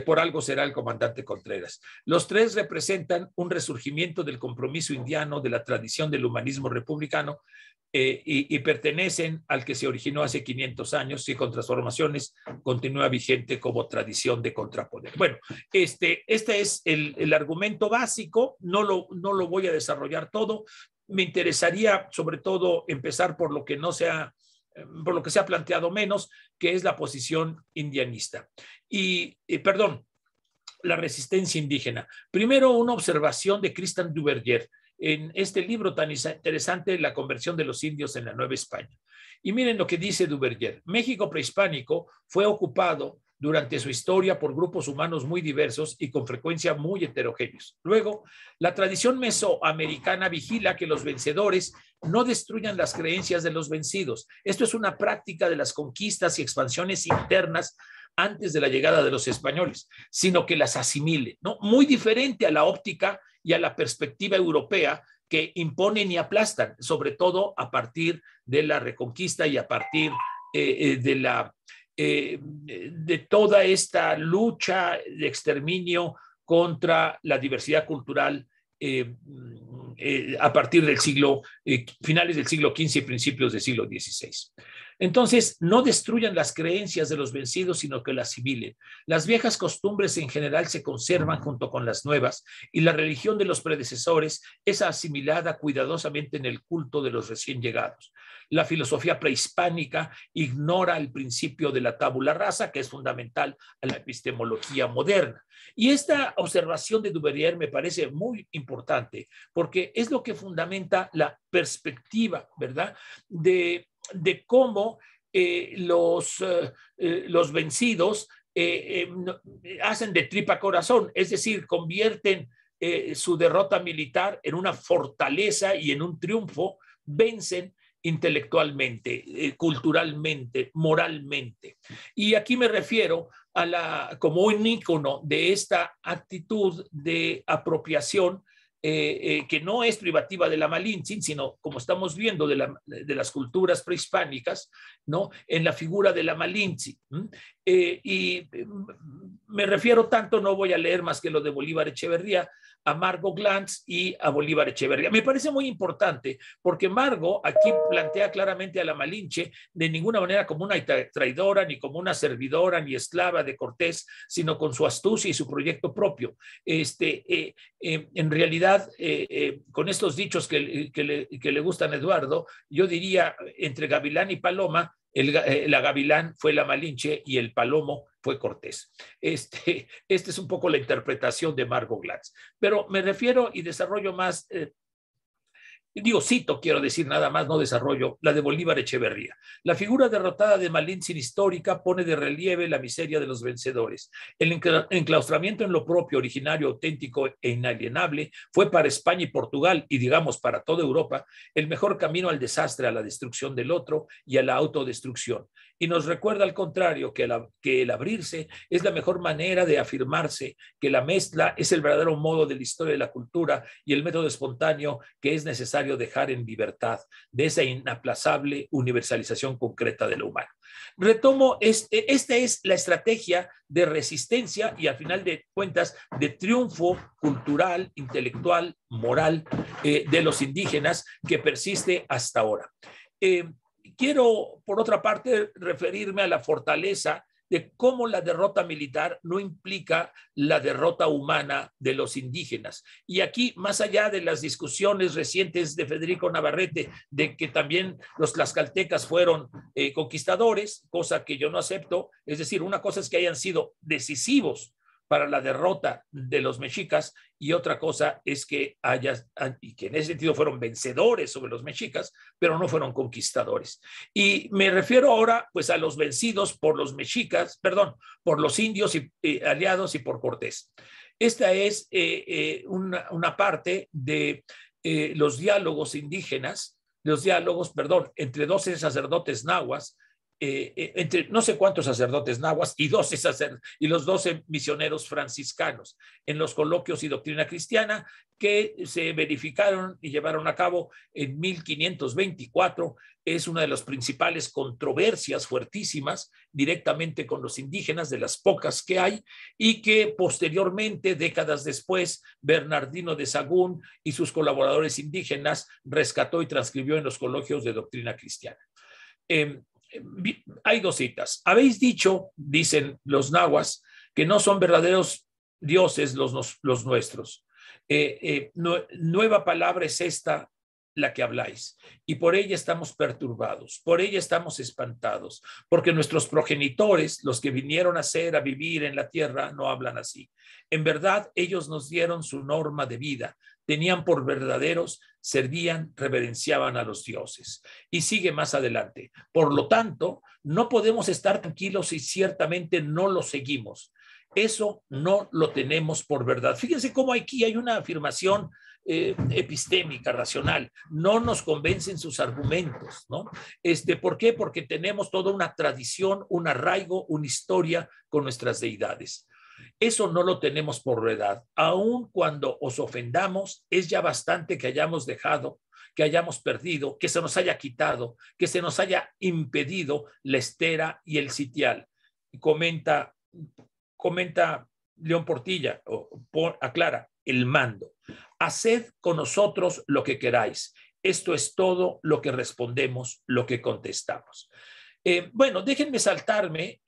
Por algo será el comandante Contreras. Los tres representan un resurgimiento del compromiso indiano, de la tradición del humanismo republicano, y pertenecen al que se originó hace 500 años y con transformaciones continúa vigente como tradición de contrapoder. Bueno, este es el argumento básico, no lo voy a desarrollar todo. Me interesaría sobre todo empezar por lo que se ha planteado menos, que es la posición indianista. Perdón, la resistencia indígena. Primero, una observación de Christian Duverger en este libro tan interesante, La conversión de los indios en la Nueva España. Y miren lo que dice Duverger. México prehispánico fue ocupado durante su historia por grupos humanos muy diversos y con frecuencia muy heterogéneos. Luego, la tradición mesoamericana vigila que los vencedores no destruyan las creencias de los vencidos. Esto es una práctica de las conquistas y expansiones internas antes de la llegada de los españoles, sino que las asimile, ¿no? Muy diferente a la óptica y a la perspectiva europea que imponen y aplastan, sobre todo a partir de la Reconquista y a partir de toda esta lucha de exterminio contra la diversidad cultural a partir del finales del siglo XV y principios del siglo XVI. Entonces, no destruyan las creencias de los vencidos, sino que las asimilen. Las viejas costumbres en general se conservan junto con las nuevas, y la religión de los predecesores es asimilada cuidadosamente en el culto de los recién llegados. La filosofía prehispánica ignora el principio de la tabula rasa, que es fundamental a la epistemología moderna. Y esta observación de Duverger me parece muy importante, porque es lo que fundamenta la perspectiva, ¿verdad?, de cómo los vencidos hacen de tripa corazón, es decir, convierten su derrota militar en una fortaleza y en un triunfo, vencen intelectualmente, culturalmente, moralmente. Y aquí me refiero como un ícono de esta actitud de apropiación que no es privativa de la Malinche, sino, como estamos viendo, de las culturas prehispánicas, ¿no? En la figura de la Malinche. Y me refiero tanto, no voy a leer más que lo de Bolívar Echeverría, a Margot Glantz y a Bolívar Echeverría. Me parece muy importante porque Margot aquí plantea claramente a la Malinche de ninguna manera como una traidora, ni como una servidora, ni esclava de Cortés, sino con su astucia y su proyecto propio. En realidad, con estos dichos que le gustan a Eduardo, yo diría entre Gavilán y Paloma, la Gavilán fue la Malinche y el Palomo fue Cortés. Este es un poco la interpretación de Margot Glantz. Pero me refiero y desarrollo más, cito, quiero decir nada más, no desarrollo, la de Bolívar Echeverría. La figura derrotada de Malinche histórica pone de relieve la miseria de los vencedores. El enclaustramiento en lo propio, originario, auténtico e inalienable fue para España y Portugal, y digamos para toda Europa, el mejor camino al desastre, a la destrucción del otro y a la autodestrucción. Y nos recuerda al contrario que el abrirse es la mejor manera de afirmarse, que la mezcla es el verdadero modo de la historia y la cultura y el método espontáneo que es necesario dejar en libertad de esa inaplazable universalización concreta de lo humano. Retomo, esta es la estrategia de resistencia y al final de cuentas de triunfo cultural, intelectual, moral de los indígenas que persiste hasta ahora. Quiero, por otra parte, referirme a la fortaleza de cómo la derrota militar no implica la derrota humana de los indígenas. Y aquí, más allá de las discusiones recientes de Federico Navarrete, de que también los tlaxcaltecas fueron conquistadores, cosa que yo no acepto, es decir, una cosa es que hayan sido decisivos para la derrota de los mexicas y otra cosa es que y que en ese sentido fueron vencedores sobre los mexicas, pero no fueron conquistadores. Y me refiero ahora pues a los vencidos por los mexicas, perdón, por los indios aliados y por Cortés. Esta es una parte de los diálogos indígenas, entre 12 sacerdotes nahuas, entre no sé cuántos sacerdotes nahuas y los 12 misioneros franciscanos en los coloquios y doctrina cristiana que se verificaron y llevaron a cabo en 1524. Es una de las principales controversias fuertísimas directamente con los indígenas, de las pocas que hay, y que posteriormente, décadas después, Bernardino de Sahagún y sus colaboradores indígenas rescató y transcribió en los coloquios de doctrina cristiana. Hay dos citas. Habéis dicho, dicen los nahuas, que no son verdaderos dioses los nuestros. Nueva palabra es esta la que habláis, y por ella estamos perturbados, por ella estamos espantados, porque nuestros progenitores, los que vinieron a vivir en la tierra, no hablan así. En verdad, ellos nos dieron su norma de vida, tenían por verdaderos, servían, reverenciaban a los dioses. Y sigue más adelante. Por lo tanto, no podemos estar tranquilos si ciertamente no lo seguimos. Eso no lo tenemos por verdad. Fíjense cómo aquí hay una afirmación epistémica, racional. No nos convencen sus argumentos, ¿no? ¿Por qué? Porque tenemos toda una tradición, un arraigo, una historia con nuestras deidades. Eso no lo tenemos por verdad. Aun cuando os ofendamos, es ya bastante que hayamos dejado, que hayamos perdido, que se nos haya quitado, que se nos haya impedido la estera y el sitial. Comenta León Portilla, aclara, el mando. Haced con nosotros lo que queráis. Esto es todo lo que respondemos, lo que contestamos. Bueno, déjenme saltarme,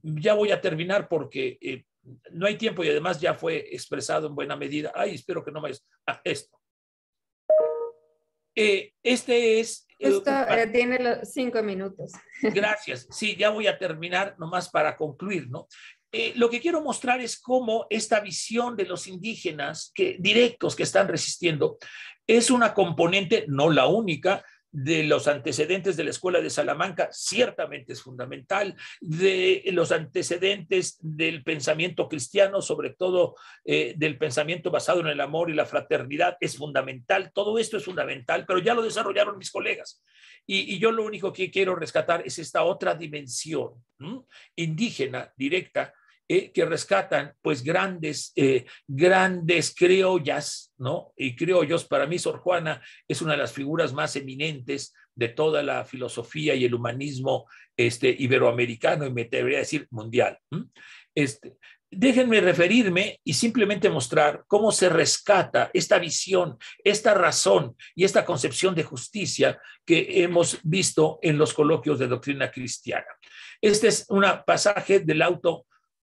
ya voy a terminar porque no hay tiempo y además ya fue expresado en buena medida. Ay, espero que no me... esto. Tiene los 5 minutos. Gracias. Sí, ya voy a terminar nomás para concluir, ¿no? Lo que quiero mostrar es cómo esta visión de los indígenas directos que están resistiendo es una componente, no la única, de los antecedentes de la Escuela de Salamanca, ciertamente es fundamental, de los antecedentes del pensamiento cristiano, sobre todo del pensamiento basado en el amor y la fraternidad, es fundamental. Todo esto es fundamental, pero ya lo desarrollaron mis colegas. Y yo lo único que quiero rescatar es esta otra dimensión indígena, directa, que rescatan pues grandes criollas, ¿no? Y criollos. Para mí Sor Juana es una de las figuras más eminentes de toda la filosofía y el humanismo iberoamericano, y me debería decir mundial. Déjenme referirme y simplemente mostrar cómo se rescata esta visión, esta razón y esta concepción de justicia que hemos visto en los coloquios de doctrina cristiana. Este es un pasaje del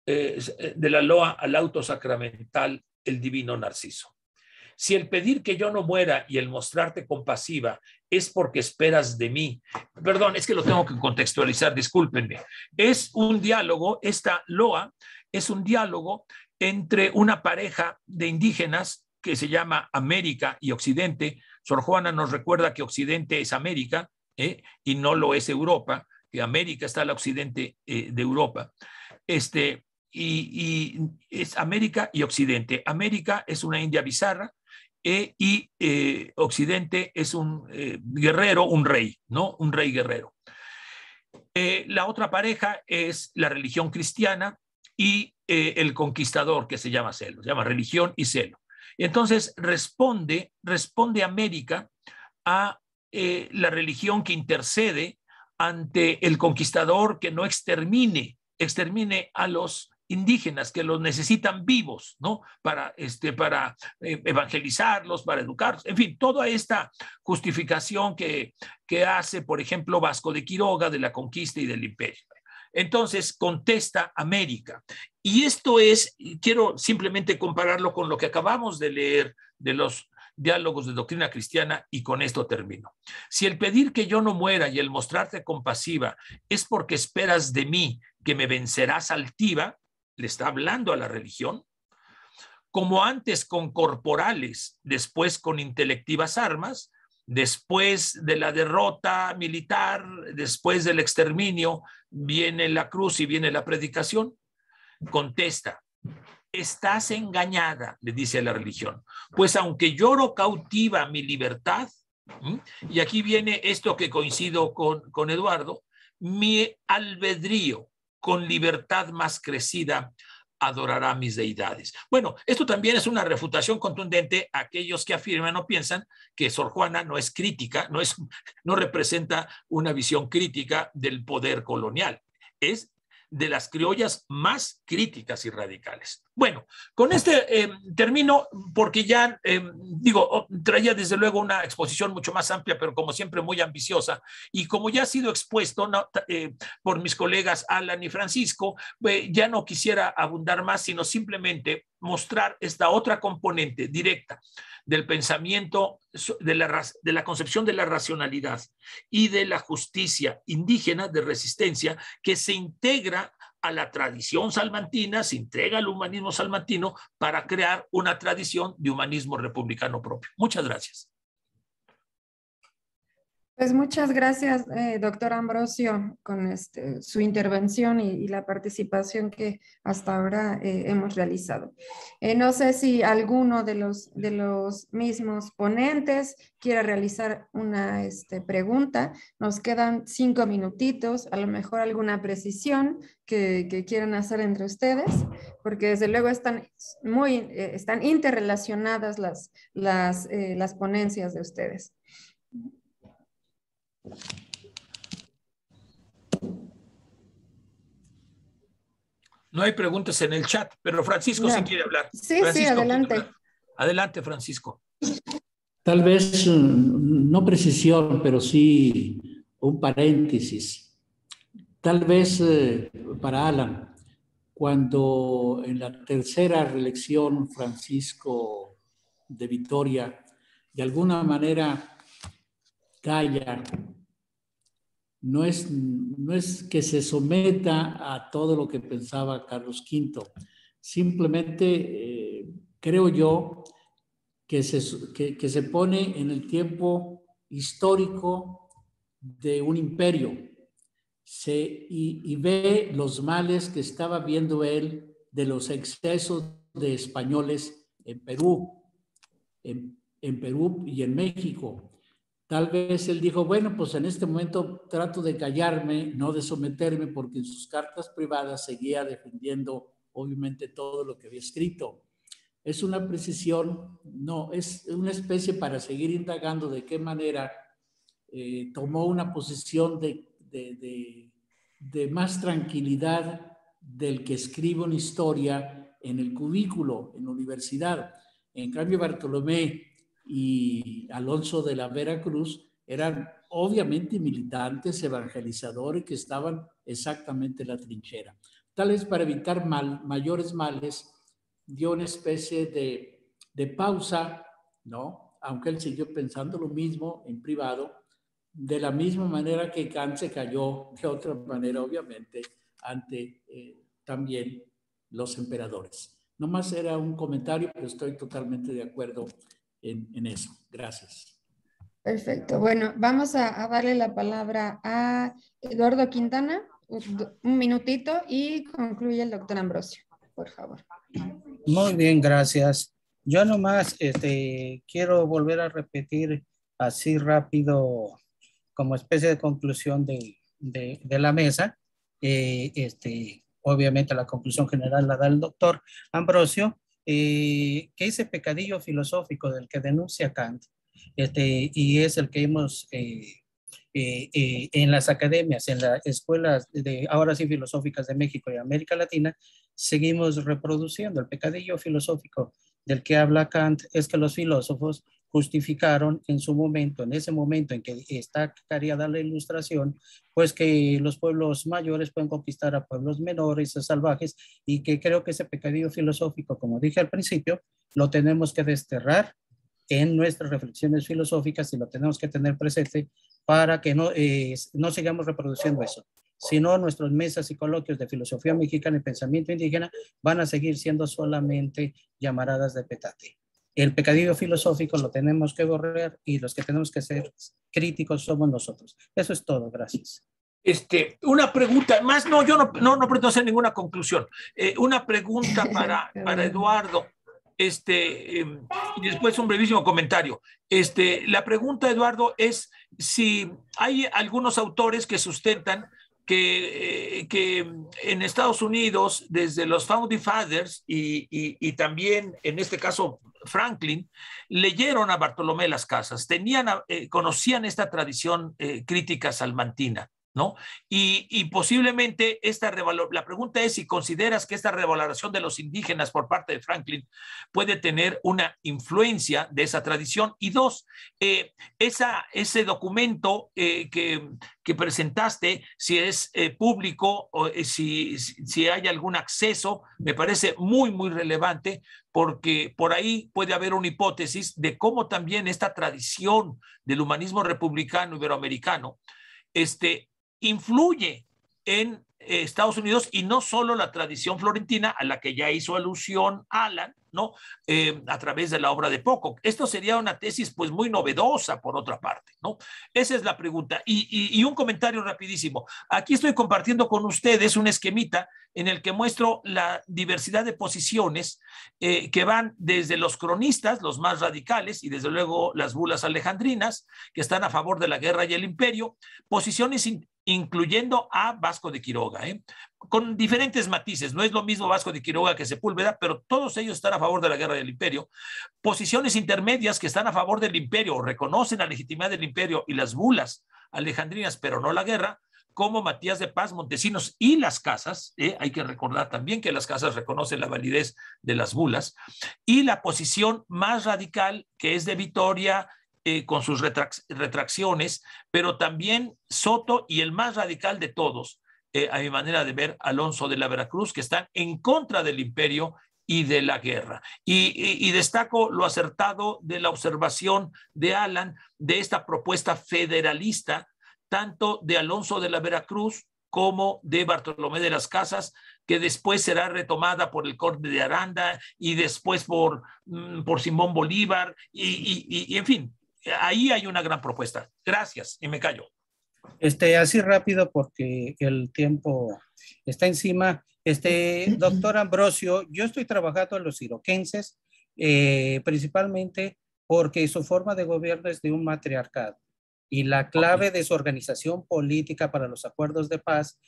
de la loa al auto sacramental, el divino Narciso. Si el pedir que yo no muera y el mostrarte compasiva es porque esperas de mí, perdón, es que lo tengo que contextualizar, discúlpenme, es un diálogo, esta loa es un diálogo entre una pareja de indígenas que se llama América y Occidente. Sor Juana nos recuerda que Occidente es América, y no lo es Europa, que América está al occidente de Europa. Y es América y Occidente. América es una India bizarra, y Occidente es un guerrero, un rey, ¿no? Un rey guerrero. La otra pareja es la religión cristiana y el conquistador, que se llama celo, se llama religión y celo. Y entonces responde América a la religión que intercede ante el conquistador, que no extermine a los indígenas, que los necesitan vivos, ¿no? Para evangelizarlos, para educarlos, en fin, toda esta justificación que hace, por ejemplo, Vasco de Quiroga de la conquista y del imperio. Entonces contesta América. Y esto quiero simplemente compararlo con lo que acabamos de leer de los diálogos de doctrina cristiana, y con esto termino. Si el pedir que yo no muera y el mostrarte compasiva es porque esperas de mí que me vencerás altiva, le está hablando a la religión, como antes con corporales, después con intelectivas armas, después de la derrota militar, después del exterminio, viene la cruz y viene la predicación. Contesta: estás engañada, le dice a la religión, pues aunque lloro cautiva mi libertad, y aquí viene esto que coincido con Eduardo, mi albedrío con libertad más crecida adorará mis deidades. Bueno, esto también es una refutación contundente a aquellos que afirman o piensan que Sor Juana no es crítica, no representa una visión crítica del poder colonial. Es de las criollas más críticas y radicales. Bueno, con termino, porque ya, traía desde luego una exposición mucho más amplia, pero como siempre muy ambiciosa, y como ya ha sido expuesto por mis colegas Alan y Francisco, ya no quisiera abundar más, sino simplemente mostrar esta otra componente directa del pensamiento, de la concepción de la racionalidad y de la justicia indígena de resistencia, que se integra a la tradición salmantina, se entrega al humanismo salmantino para crear una tradición de humanismo republicano propio. Muchas gracias. Pues muchas gracias, doctor Ambrosio, con su intervención y la participación que hasta ahora hemos realizado. No sé si alguno de los mismos ponentes quiere realizar una pregunta. Nos quedan 5 minutitos, a lo mejor alguna precisión que quieran hacer entre ustedes, porque desde luego están interrelacionadas las ponencias de ustedes. No hay preguntas en el chat, pero Francisco sí quiere hablar. Sí, Francisco, sí, adelante. Adelante, Francisco. Tal vez no precisión, pero sí un paréntesis. Tal vez para Alan, cuando en la tercera reelección Francisco de Vitoria de alguna manera calla, no es que se someta a todo lo que pensaba Carlos V, simplemente creo yo que se pone en el tiempo histórico de un imperio y ve los males que estaba viendo él de los excesos de españoles en Perú, en Perú y en México. Tal vez él dijo, bueno, pues en este momento trato de callarme, no de someterme, porque en sus cartas privadas seguía defendiendo obviamente todo lo que había escrito. Es una precisión, no, es una especie para seguir indagando de qué manera tomó una posición de más tranquilidad del que escribe una historia en el cubículo, en la universidad. En cambio, Bartolomé y Alonso de la Veracruz eran obviamente militantes, evangelizadores que estaban exactamente en la trinchera. Tal vez para evitar mayores males, dio una especie de pausa, ¿no? Aunque él siguió pensando lo mismo en privado, de la misma manera que Kant se cayó de otra manera, obviamente, ante también los emperadores. Nomás era un comentario, pero estoy totalmente de acuerdo en eso. Gracias. Perfecto. Bueno, vamos a darle la palabra a Eduardo Quintana, un minutito, y concluye el doctor Ambrosio, por favor. Muy bien, gracias. Yo nomás quiero volver a repetir así rápido como especie de conclusión de la mesa. Obviamente la conclusión general la da el doctor Ambrosio, que ese pecadillo filosófico del que denuncia Kant, y es el que hemos en las academias, en las escuelas de ahora sí filosóficas de México y América Latina, seguimos reproduciendo. El pecadillo filosófico del que habla Kant es que los filósofos justificaron en su momento, en ese momento en que está creada la ilustración, pues que los pueblos mayores pueden conquistar a pueblos menores, a salvajes, y que creo que ese pecadillo filosófico, como dije al principio, lo tenemos que desterrar en nuestras reflexiones filosóficas y lo tenemos que tener presente para que no sigamos reproduciendo eso. Si no, nuestras mesas y coloquios de filosofía mexicana y pensamiento indígena van a seguir siendo solamente llamaradas de petate. El pecadillo filosófico lo tenemos que borrar y los que tenemos que ser críticos somos nosotros. Eso es todo, gracias. Una pregunta, más no, yo no pretendo hacer ninguna conclusión. Una pregunta para Eduardo. Y después un brevísimo comentario. La pregunta, Eduardo, es si hay algunos autores que sustentan que en Estados Unidos, desde los Founding Fathers y también, en este caso, Franklin, leyeron a Bartolomé Las Casas, conocían esta tradición crítica salmantina, ¿no? Y posiblemente la pregunta es si consideras que esta revaloración de los indígenas por parte de Franklin puede tener una influencia de esa tradición. Y dos, ese documento que presentaste, si es público o si hay algún acceso, me parece muy, muy relevante, porque por ahí puede haber una hipótesis de cómo también esta tradición del humanismo republicano iberoamericano influye en Estados Unidos, y no solo la tradición florentina a la que ya hizo alusión Alan, ¿no? A través de la obra de Pocock. Esto sería una tesis pues muy novedosa por otra parte, ¿no? Esa es la pregunta. Y un comentario rapidísimo. Aquí estoy compartiendo con ustedes un esquemita en el que muestro la diversidad de posiciones que van desde los cronistas, los más radicales, y desde luego las bulas alejandrinas, que están a favor de la guerra y el imperio, posiciones incluyendo a Vasco de Quiroga, con diferentes matices. No es lo mismo Vasco de Quiroga que Sepúlveda, pero todos ellos están a favor de la guerra y del imperio. Posiciones intermedias que están a favor del imperio o reconocen la legitimidad del imperio y las bulas alejandrinas, pero no la guerra, como Matías de Paz, Montesinos y Las Casas. Hay que recordar también que Las Casas reconocen la validez de las bulas. Y la posición más radical, que es de Vitoria, con sus retracciones, pero también Soto y el más radical de todos, a mi manera de ver, Alonso de la Veracruz, que están en contra del imperio y de la guerra. Y destaco lo acertado de la observación de Alan de esta propuesta federalista, tanto de Alonso de la Veracruz como de Bartolomé de las Casas, que después será retomada por el Conde de Aranda y después por Simón Bolívar, y en fin, ahí hay una gran propuesta. Gracias, y me callo. Así rápido porque el tiempo está encima. Doctor Ambrosio, yo estoy trabajando en los iroquenses, principalmente porque su forma de gobierno es de un matriarcado. y la clave de su organización política para los acuerdos de paz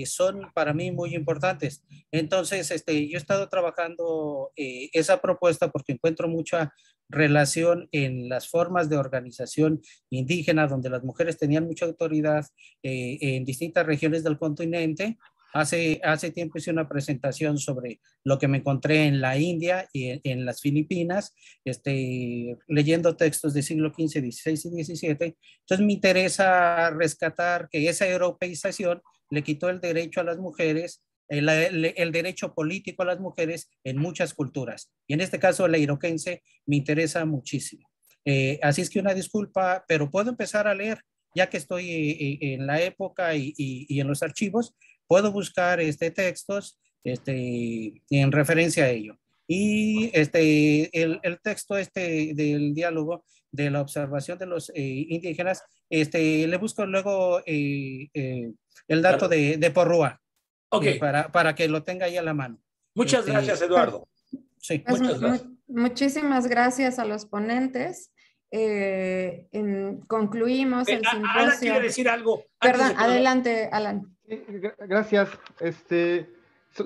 son para mí muy importantes. Entonces, yo he estado trabajando esa propuesta porque encuentro mucha relación en las formas de organización indígena, donde las mujeres tenían mucha autoridad en distintas regiones del continente. Hace tiempo hice una presentación sobre lo que me encontré en la India y en las Filipinas, leyendo textos del siglo XV, XVI y XVII. Entonces me interesa rescatar que esa europeización le quitó el derecho a las mujeres, el derecho político a las mujeres en muchas culturas. Y en este caso, la iroquense me interesa muchísimo. Así es que una disculpa, pero puedo empezar a leer, ya que estoy en la época y en los archivos. Puedo buscar textos en referencia a ello. Y el texto del diálogo de la observación de los indígenas, le busco luego el dato de Porrúa, para que lo tenga ahí a la mano. Muchas gracias, Eduardo. Sí, pues muchas gracias. Muchísimas gracias a los ponentes. Concluimos el simposio. Alan quiere decir algo. Perdón, adelante, Alan. Gracias.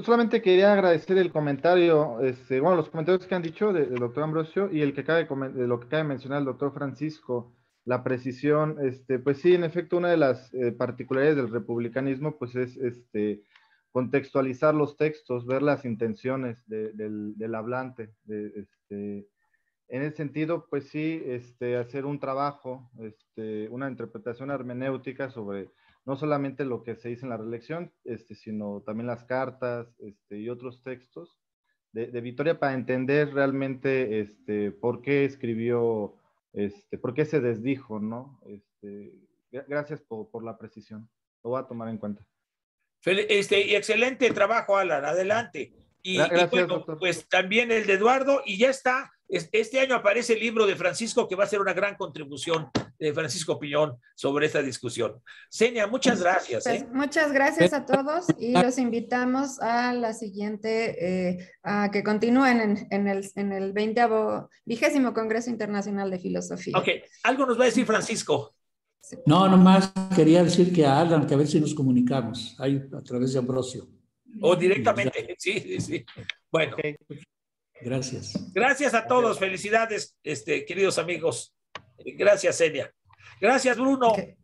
Solamente quería agradecer el comentario, los comentarios que han dicho del doctor Ambrosio y de lo que acaba de mencionar el doctor Francisco, la precisión. Pues sí, en efecto, una de las particularidades del republicanismo pues es contextualizar los textos, ver las intenciones del hablante. En ese sentido, pues sí, hacer un trabajo, una interpretación hermenéutica sobre no solamente lo que se dice en la reelección, sino también las cartas y otros textos de Victoria para entender realmente por qué escribió, por qué se desdijo, ¿no? Gracias por la precisión, lo voy a tomar en cuenta. Excelente trabajo, Alan, adelante. Gracias, bueno, doctor. pues también el de Eduardo, y ya está. Este año aparece el libro de Francisco, que va a ser una gran contribución de Francisco Piñón sobre esta discusión. Senia, muchas gracias. Pues, muchas gracias a todos y los invitamos a la siguiente, a que continúen en el 20º Congreso Internacional de Filosofía. Ok, algo nos va a decir Francisco. No, nomás quería decir que a Alan, que a ver si nos comunicamos ahí a través de Ambrosio. O directamente, sí. Bueno. Okay. Gracias. Gracias a todos, felicidades, queridos amigos. Gracias, Senia. Gracias, Bruno. Okay.